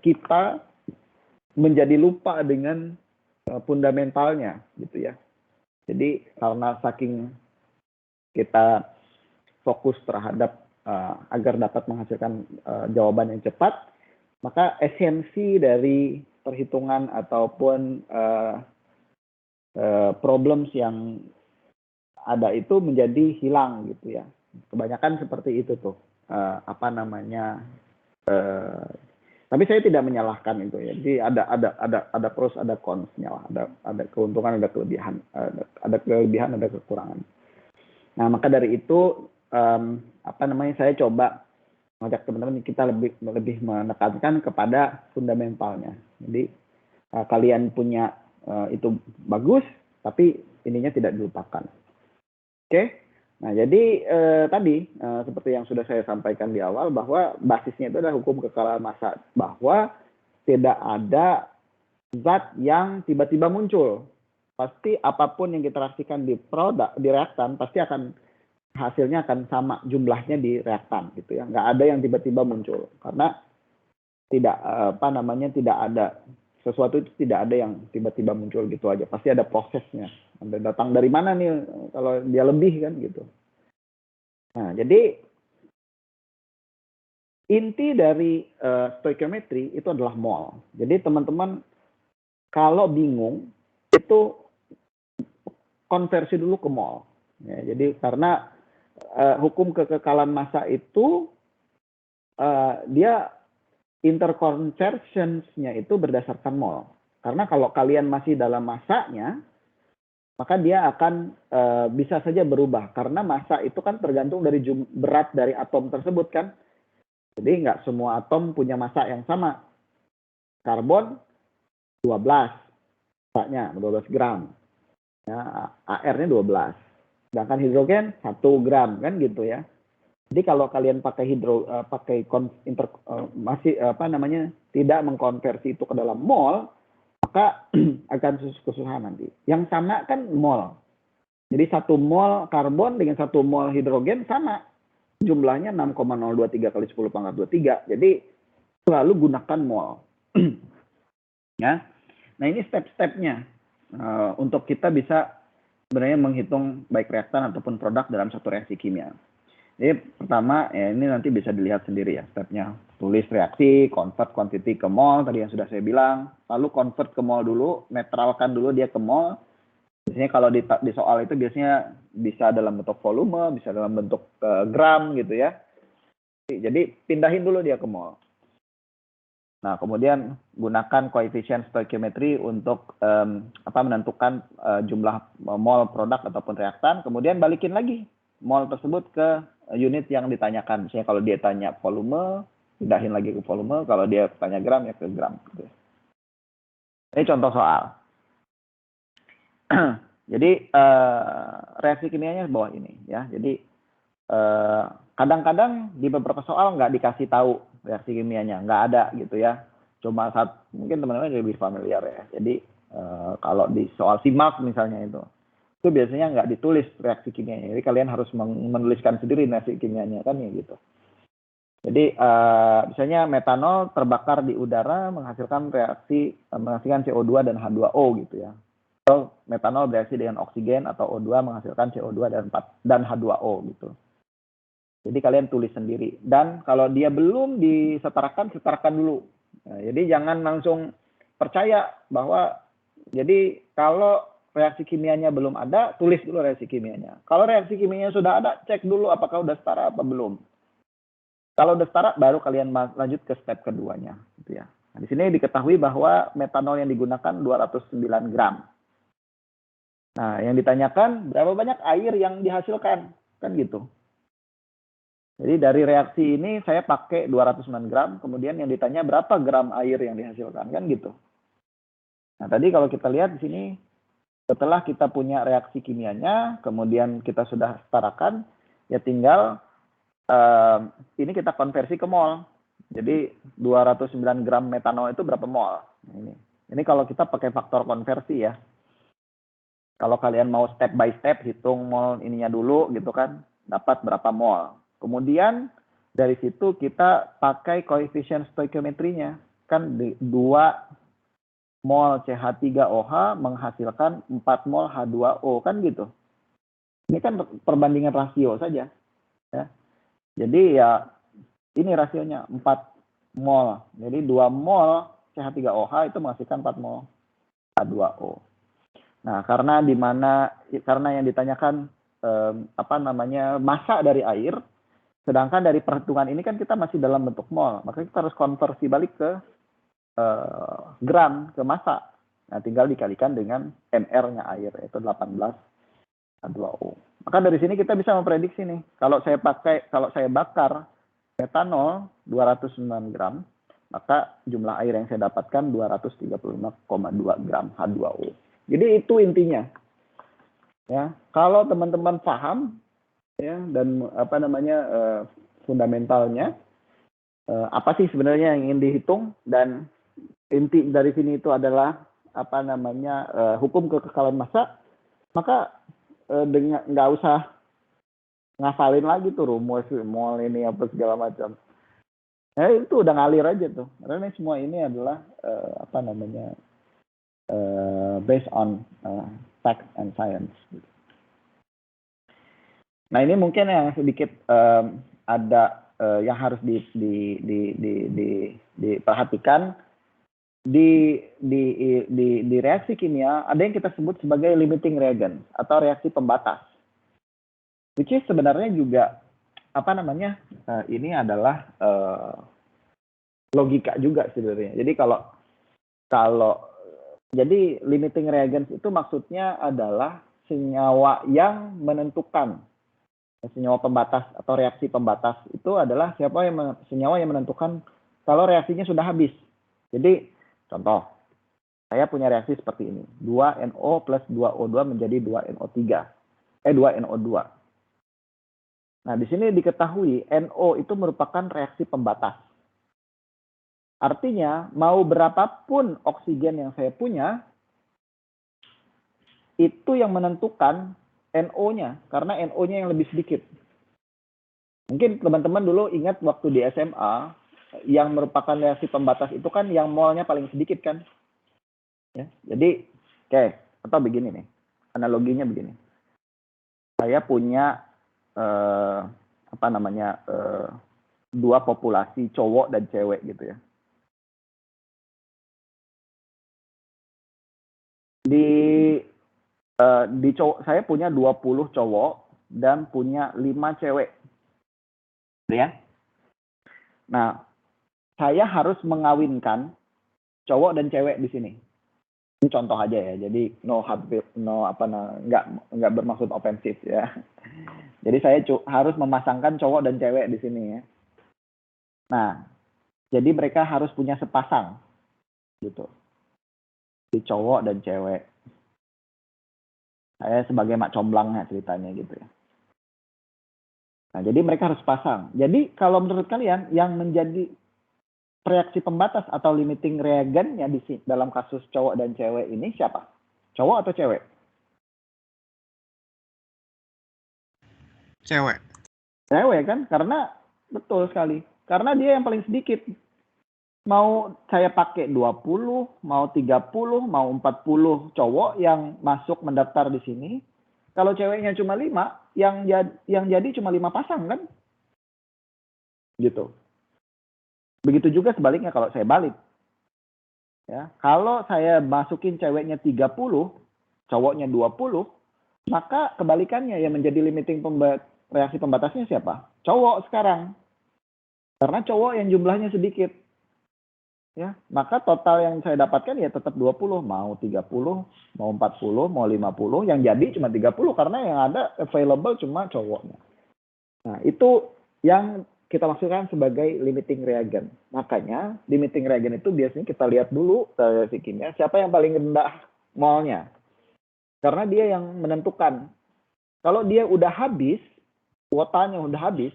kita menjadi lupa dengan fundamentalnya gitu ya. Jadi karena saking kita fokus terhadap agar dapat menghasilkan jawaban yang cepat, maka esensi dari perhitungan ataupun problems yang ada itu menjadi hilang gitu ya. Kebanyakan seperti itu tuh. Tapi saya tidak menyalahkan itu ya. Jadi ada pros ada cons-nya lah. Ada keuntungan, ada kelebihan, ada kekurangan. Nah, maka dari itu saya coba mengajak teman-teman kita lebih menekankan kepada fundamentalnya. Jadi kalian punya itu bagus, tapi ininya tidak dilupakan. Oke? Nah, jadi tadi seperti yang sudah saya sampaikan di awal bahwa basisnya itu adalah hukum kekalahan massa, bahwa tidak ada zat yang tiba-tiba muncul. Pasti apapun yang kita reaksikan di reaktan pasti hasilnya akan sama jumlahnya di reaktan gitu ya. Nggak ada yang tiba-tiba muncul karena tidak tidak ada sesuatu itu, tidak ada yang tiba-tiba muncul gitu aja. Pasti ada prosesnya. Datang dari mana nih kalau dia lebih kan gitu. Nah, jadi inti dari stoichiometry itu adalah mol. Jadi teman-teman kalau bingung itu konversi dulu ke mol. Ya, jadi karena hukum kekekalan massa itu dia interconversions-nya itu berdasarkan mol. Karena kalau kalian masih dalam massanya, maka dia akan bisa saja berubah. Karena massa itu kan tergantung dari berat dari atom tersebut kan. Jadi nggak semua atom punya massa yang sama. Karbon 12, massanya 12 gram. Ya, AR-nya 12. Sedangkan hidrogen 1 gram kan gitu ya. Jadi kalau kalian pakai tidak mengkonversi itu ke dalam mol, maka akan kesusahan nanti. Yang sama kan mol. Jadi 1 mol karbon dengan 1 mol hidrogen sama. Jumlahnya 6,023 kali 10 pangkat 23. Jadi selalu gunakan mol. Ya. Nah ini step-stepnya untuk kita bisa sebenarnya menghitung baik reaktan ataupun produk dalam satu reaksi kimia. Jadi pertama ya ini nanti bisa dilihat sendiri ya stepnya. Tulis reaksi, convert quantity ke mol tadi yang sudah saya bilang. Lalu convert ke mol dulu, netralkan dulu dia ke mol. Biasanya kalau di soal itu biasanya bisa dalam bentuk volume, bisa dalam bentuk gram gitu ya. Jadi pindahin dulu dia ke mol. Nah, kemudian gunakan koefisien stoichiometry untuk menentukan jumlah mol produk ataupun reaktan. Kemudian balikin lagi mol tersebut ke unit yang ditanyakan. Misalnya kalau dia tanya volume, pindahin lagi ke volume. Kalau dia tanya gram, ya ke gram. Gitu. Ini contoh soal. Jadi reaksi kimianya bawah ini ya. Jadi kadang-kadang di beberapa soal nggak dikasih tahu reaksi kimianya, nggak ada gitu ya. Cuma mungkin teman-teman lebih familiar ya. Jadi kalau di soal SIMAK misalnya itu biasanya nggak ditulis reaksi kimianya. Jadi kalian harus menuliskan sendiri reaksi kimianya kan ya gitu. Jadi misalnya metanol terbakar di udara menghasilkan CO2 dan H2O gitu ya. Atau metanol bereaksi dengan oksigen atau O2 menghasilkan CO2 dan H2O gitu. Jadi kalian tulis sendiri. Dan kalau dia belum disetarakan, setarakan dulu. Nah, jadi jangan langsung percaya bahwa jadi kalau reaksi kimianya belum ada, tulis dulu reaksi kimianya. Kalau reaksi kimianya sudah ada, cek dulu apakah udah setara apa belum. Kalau udah setara, baru kalian lanjut ke step keduanya. Gitu ya. Nah, di sini diketahui bahwa metanol yang digunakan 209 gram. Nah, yang ditanyakan berapa banyak air yang dihasilkan, kan gitu. Jadi dari reaksi ini saya pakai 209 gram, kemudian yang ditanya berapa gram air yang dihasilkan, kan gitu. Nah, tadi kalau kita lihat di sini, setelah kita punya reaksi kimianya, kemudian kita sudah setarakan, ya tinggal ini kita konversi ke mol. Jadi 209 gram metanol itu berapa mol? Ini kalau kita pakai faktor konversi ya. Kalau kalian mau step by step hitung mol ininya dulu gitu kan, dapat berapa mol. Kemudian dari situ kita pakai koefisien stoikiometrinya. Kan 2 mol CH3OH menghasilkan 4 mol H2O kan gitu. Ini kan perbandingan rasio saja ya. Jadi ya ini rasionya 4 mol. Jadi 2 mol CH3OH itu menghasilkan 4 mol H2O. Nah, karena yang ditanyakan massa dari air, sedangkan dari perhitungan ini kan kita masih dalam bentuk mol, maka kita harus konversi balik ke gram, ke massa. Nah, tinggal dikalikan dengan MR-nya air, yaitu 18 H2O. Maka dari sini kita bisa memprediksi nih, kalau saya bakar metanol 209 gram, maka jumlah air yang saya dapatkan 235,2 gram H2O. Jadi itu intinya. Ya, kalau teman-teman paham ya dan fundamentalnya apa sih sebenarnya yang ingin dihitung, dan inti dari sini itu adalah hukum kekekalan massa, maka nggak usah ngafalin lagi tuh rumus mol ini apa segala macam. Nah, itu udah ngalir aja tuh. Karena semua ini adalah based on fact and science. Nah, ini mungkin yang sedikit ada yang harus diperhatikan di reaksi kimia. Ada yang kita sebut sebagai limiting reagent atau reaksi pembatas, which is sebenarnya juga ini adalah logika juga sebenarnya. Jadi jadi limiting reagents itu maksudnya adalah senyawa yang menentukan, senyawa pembatas atau reaksi pembatas itu adalah senyawa yang menentukan kalau reaksinya sudah habis. Jadi contoh, saya punya reaksi seperti ini, 2NO plus 2O2 menjadi 2NO2. Nah, di sini diketahui NO itu merupakan reaksi pembatas. Artinya, mau berapapun oksigen yang saya punya, itu yang menentukan NO-nya, karena NO-nya yang lebih sedikit. Mungkin teman-teman dulu ingat waktu di SMA, yang merupakan reaksi pembatas itu kan yang molnya paling sedikit kan. Ya, jadi, atau begini nih, analoginya begini. Saya punya dua populasi cowok dan cewek gitu ya. Saya punya 20 cowok dan punya 5 cewek. Ya. Nah, saya harus mengawinkan cowok dan cewek di sini. Ini contoh aja ya. Jadi nggak bermaksud ofensif ya. Jadi saya harus memasangkan cowok dan cewek di sini ya. Nah, jadi mereka harus punya sepasang gitu. Di cowok dan cewek. Saya sebagai mak comblangnya ceritanya gitu ya. Nah, jadi mereka harus pasang. Jadi kalau menurut kalian yang menjadi reaksi pembatas atau limiting reagentnya dalam kasus cowok dan cewek ini siapa? Cowok atau cewek? Cewek kan? Karena betul sekali. Karena dia yang paling sedikit. Mau saya pakai 20, mau 30, mau 40 cowok yang masuk mendaftar di sini. Kalau ceweknya cuma 5, yang jadi cuma 5 pasang kan? Gitu. Begitu juga sebaliknya kalau saya balik. Ya, kalau saya masukin ceweknya 30, cowoknya 20, maka kebalikannya yang menjadi limiting reaksi pembatasnya siapa? Cowok sekarang. Karena cowok yang jumlahnya sedikit. Ya, maka total yang saya dapatkan ya tetap 20, mau 30, mau 40, mau 50, yang jadi cuma 30 karena yang ada available cuma cowoknya. Nah, itu yang kita maksudkan sebagai limiting reagen. Makanya limiting reagen itu biasanya kita lihat dulu reaksi kimia siapa yang paling rendah molnya. Karena dia yang menentukan. Kalau dia udah habis, kuotanya udah habis,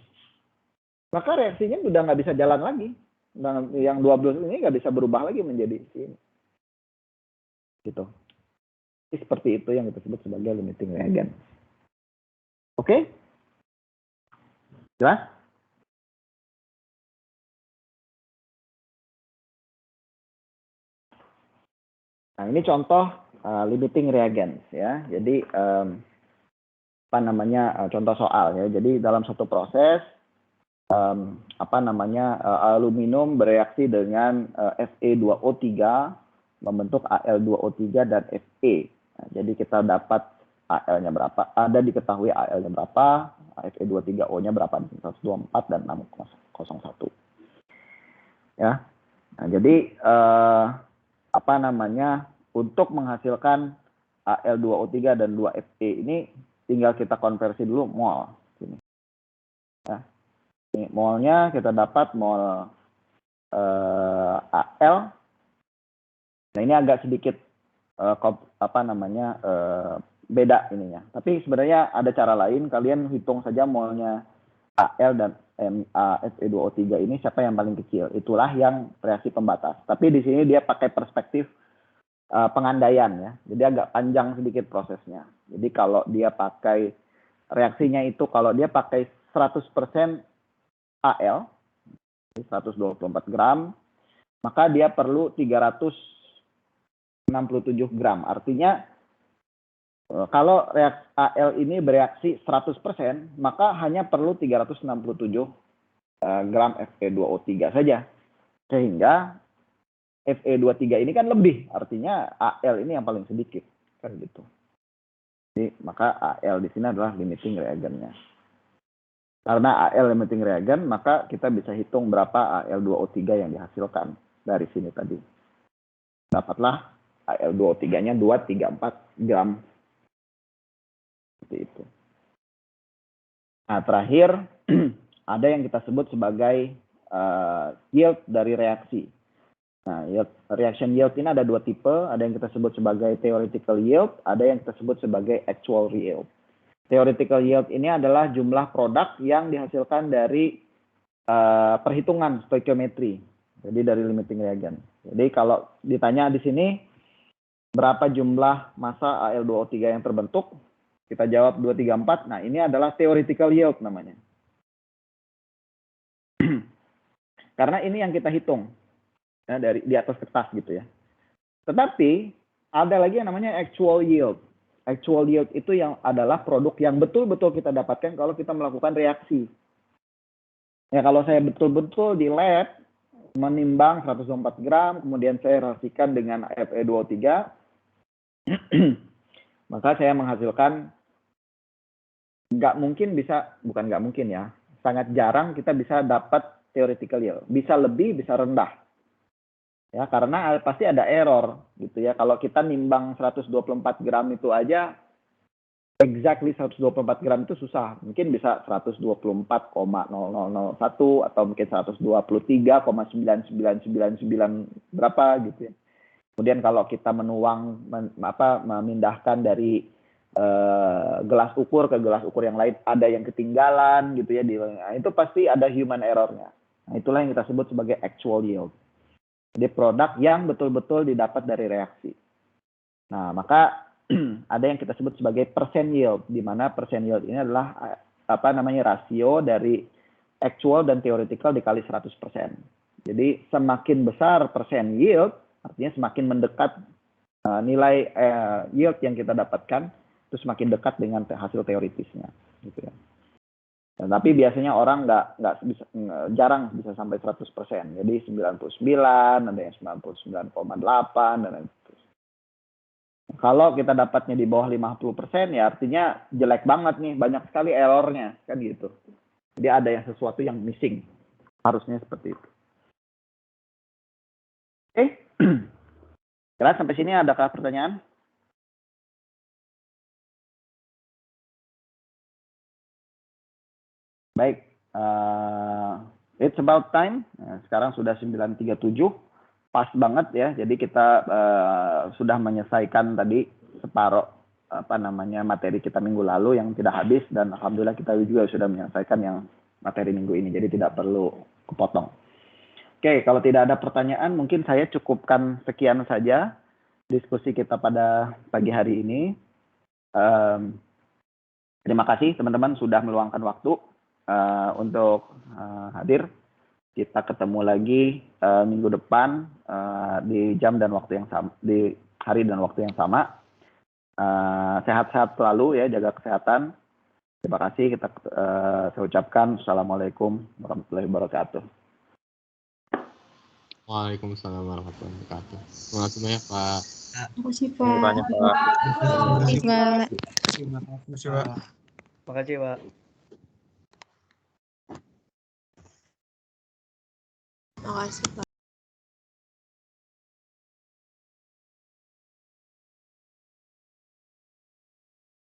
maka reaksinya udah nggak bisa jalan lagi. Nah, yang 12 ini nggak bisa berubah lagi menjadi ini. Gitu. Jadi seperti itu yang kita sebut sebagai limiting reagen. Oke? Jelas? Nah, ini contoh limiting reagens ya. Jadi contoh soal ya. Jadi dalam satu proses aluminium bereaksi dengan Fe2O3 membentuk Al2O3 dan Fe. Nah, jadi kita dapat Al-nya berapa, ada diketahui Al-nya berapa, Fe23O-nya berapa, 124 dan 601. Ya. Nah, jadi untuk menghasilkan Al2O3 dan 2Fe ini tinggal kita konversi dulu mol. Sini. Ya. Ini molnya kita dapat mol Al. Nah, ini agak sedikit beda ininya. Tapi sebenarnya ada cara lain. Kalian hitung saja molnya Al dan Fe2O3 ini siapa yang paling kecil. Itulah yang reaksi pembatas. Tapi di sini dia pakai perspektif pengandaian ya. Jadi agak panjang sedikit prosesnya. Jadi kalau dia pakai reaksinya itu kalau dia pakai 100% Al 124 gram, maka dia perlu 367 gram. Artinya kalau Al ini bereaksi 100%, maka hanya perlu 367 gram Fe2O3 saja. Sehingga Fe23 ini kan lebih, artinya Al ini yang paling sedikit, kan gitu. Jadi maka Al di sini adalah limiting reagennya. Karena Al limiting reagen, maka kita bisa hitung berapa Al2O3 yang dihasilkan dari sini tadi. Dapatlah Al2O3-nya 234 gram. Seperti itu. Nah, terakhir ada yang kita sebut sebagai yield dari reaksi. Nah, reaction yield ini ada dua tipe, ada yang kita sebut sebagai theoretical yield, ada yang kita sebut sebagai actual yield. Theoretical yield ini adalah jumlah produk yang dihasilkan dari perhitungan stoichiometry, jadi dari limiting reagen. Jadi kalau ditanya di sini berapa jumlah massa Al2O3 yang terbentuk, kita jawab 234. Nah, ini adalah theoretical yield namanya. Karena ini yang kita hitung. Ya, dari di atas kertas gitu ya. Tetapi ada lagi yang namanya actual yield. Actual yield itu yang adalah produk yang betul-betul kita dapatkan kalau kita melakukan reaksi. Ya, kalau saya betul-betul di lab menimbang 124 gram, kemudian saya reaksikan dengan Fe2O3, maka saya menghasilkan sangat jarang kita bisa dapat theoretical yield. Bisa lebih, bisa rendah. Ya, karena pasti ada error gitu ya. Kalau kita nimbang 124 gram itu aja exactly 124 gram itu susah. Mungkin bisa 124,0001 atau mungkin 123,99999 berapa gitu ya. Kemudian kalau kita memindahkan dari gelas ukur ke gelas ukur yang lain, ada yang ketinggalan gitu ya. Nah, itu pasti ada human errornya. Nah, itulah yang kita sebut sebagai actual yield. Jadi produk yang betul-betul didapat dari reaksi. Nah, maka ada yang kita sebut sebagai percent yield, di mana percent yield ini adalah rasio dari actual dan theoretical dikali 100%. Jadi semakin besar persen yield, artinya semakin mendekat nilai yield yang kita dapatkan, itu semakin dekat dengan hasil teoritisnya. Gitu ya. Dan, tapi biasanya orang jarang bisa sampai 100%. Jadi 99, ada yang 99,8, dan lain. Kalau kita dapatnya di bawah 50%, ya artinya jelek banget nih, banyak sekali errornya, kan gitu. Jadi ada yang sesuatu yang missing, harusnya seperti itu. Oke, jelas sampai sini adakah pertanyaan? Baik, it's about time. Nah, sekarang sudah 9.37, pas banget ya. Jadi kita sudah menyelesaikan tadi separuh materi kita minggu lalu yang tidak habis, dan alhamdulillah kita juga sudah menyelesaikan yang materi minggu ini. Jadi tidak perlu kepotong. Oke, kalau tidak ada pertanyaan, mungkin saya cukupkan sekian saja diskusi kita pada pagi hari ini. Terima kasih teman-teman sudah meluangkan waktu untuk hadir. Kita ketemu lagi minggu depan di jam dan waktu yang sama, di hari dan waktu yang sama. Sehat-sehat selalu ya, jaga kesehatan. Terima kasih. Saya ucapkan assalamualaikum warahmatullahi wabarakatuh. Waalaikumsalam warahmatullahi wabarakatuh. Terima kasih banyak Pak. Terima kasih, Pak. Terima kasih, Pak. Terima kasih, Pak.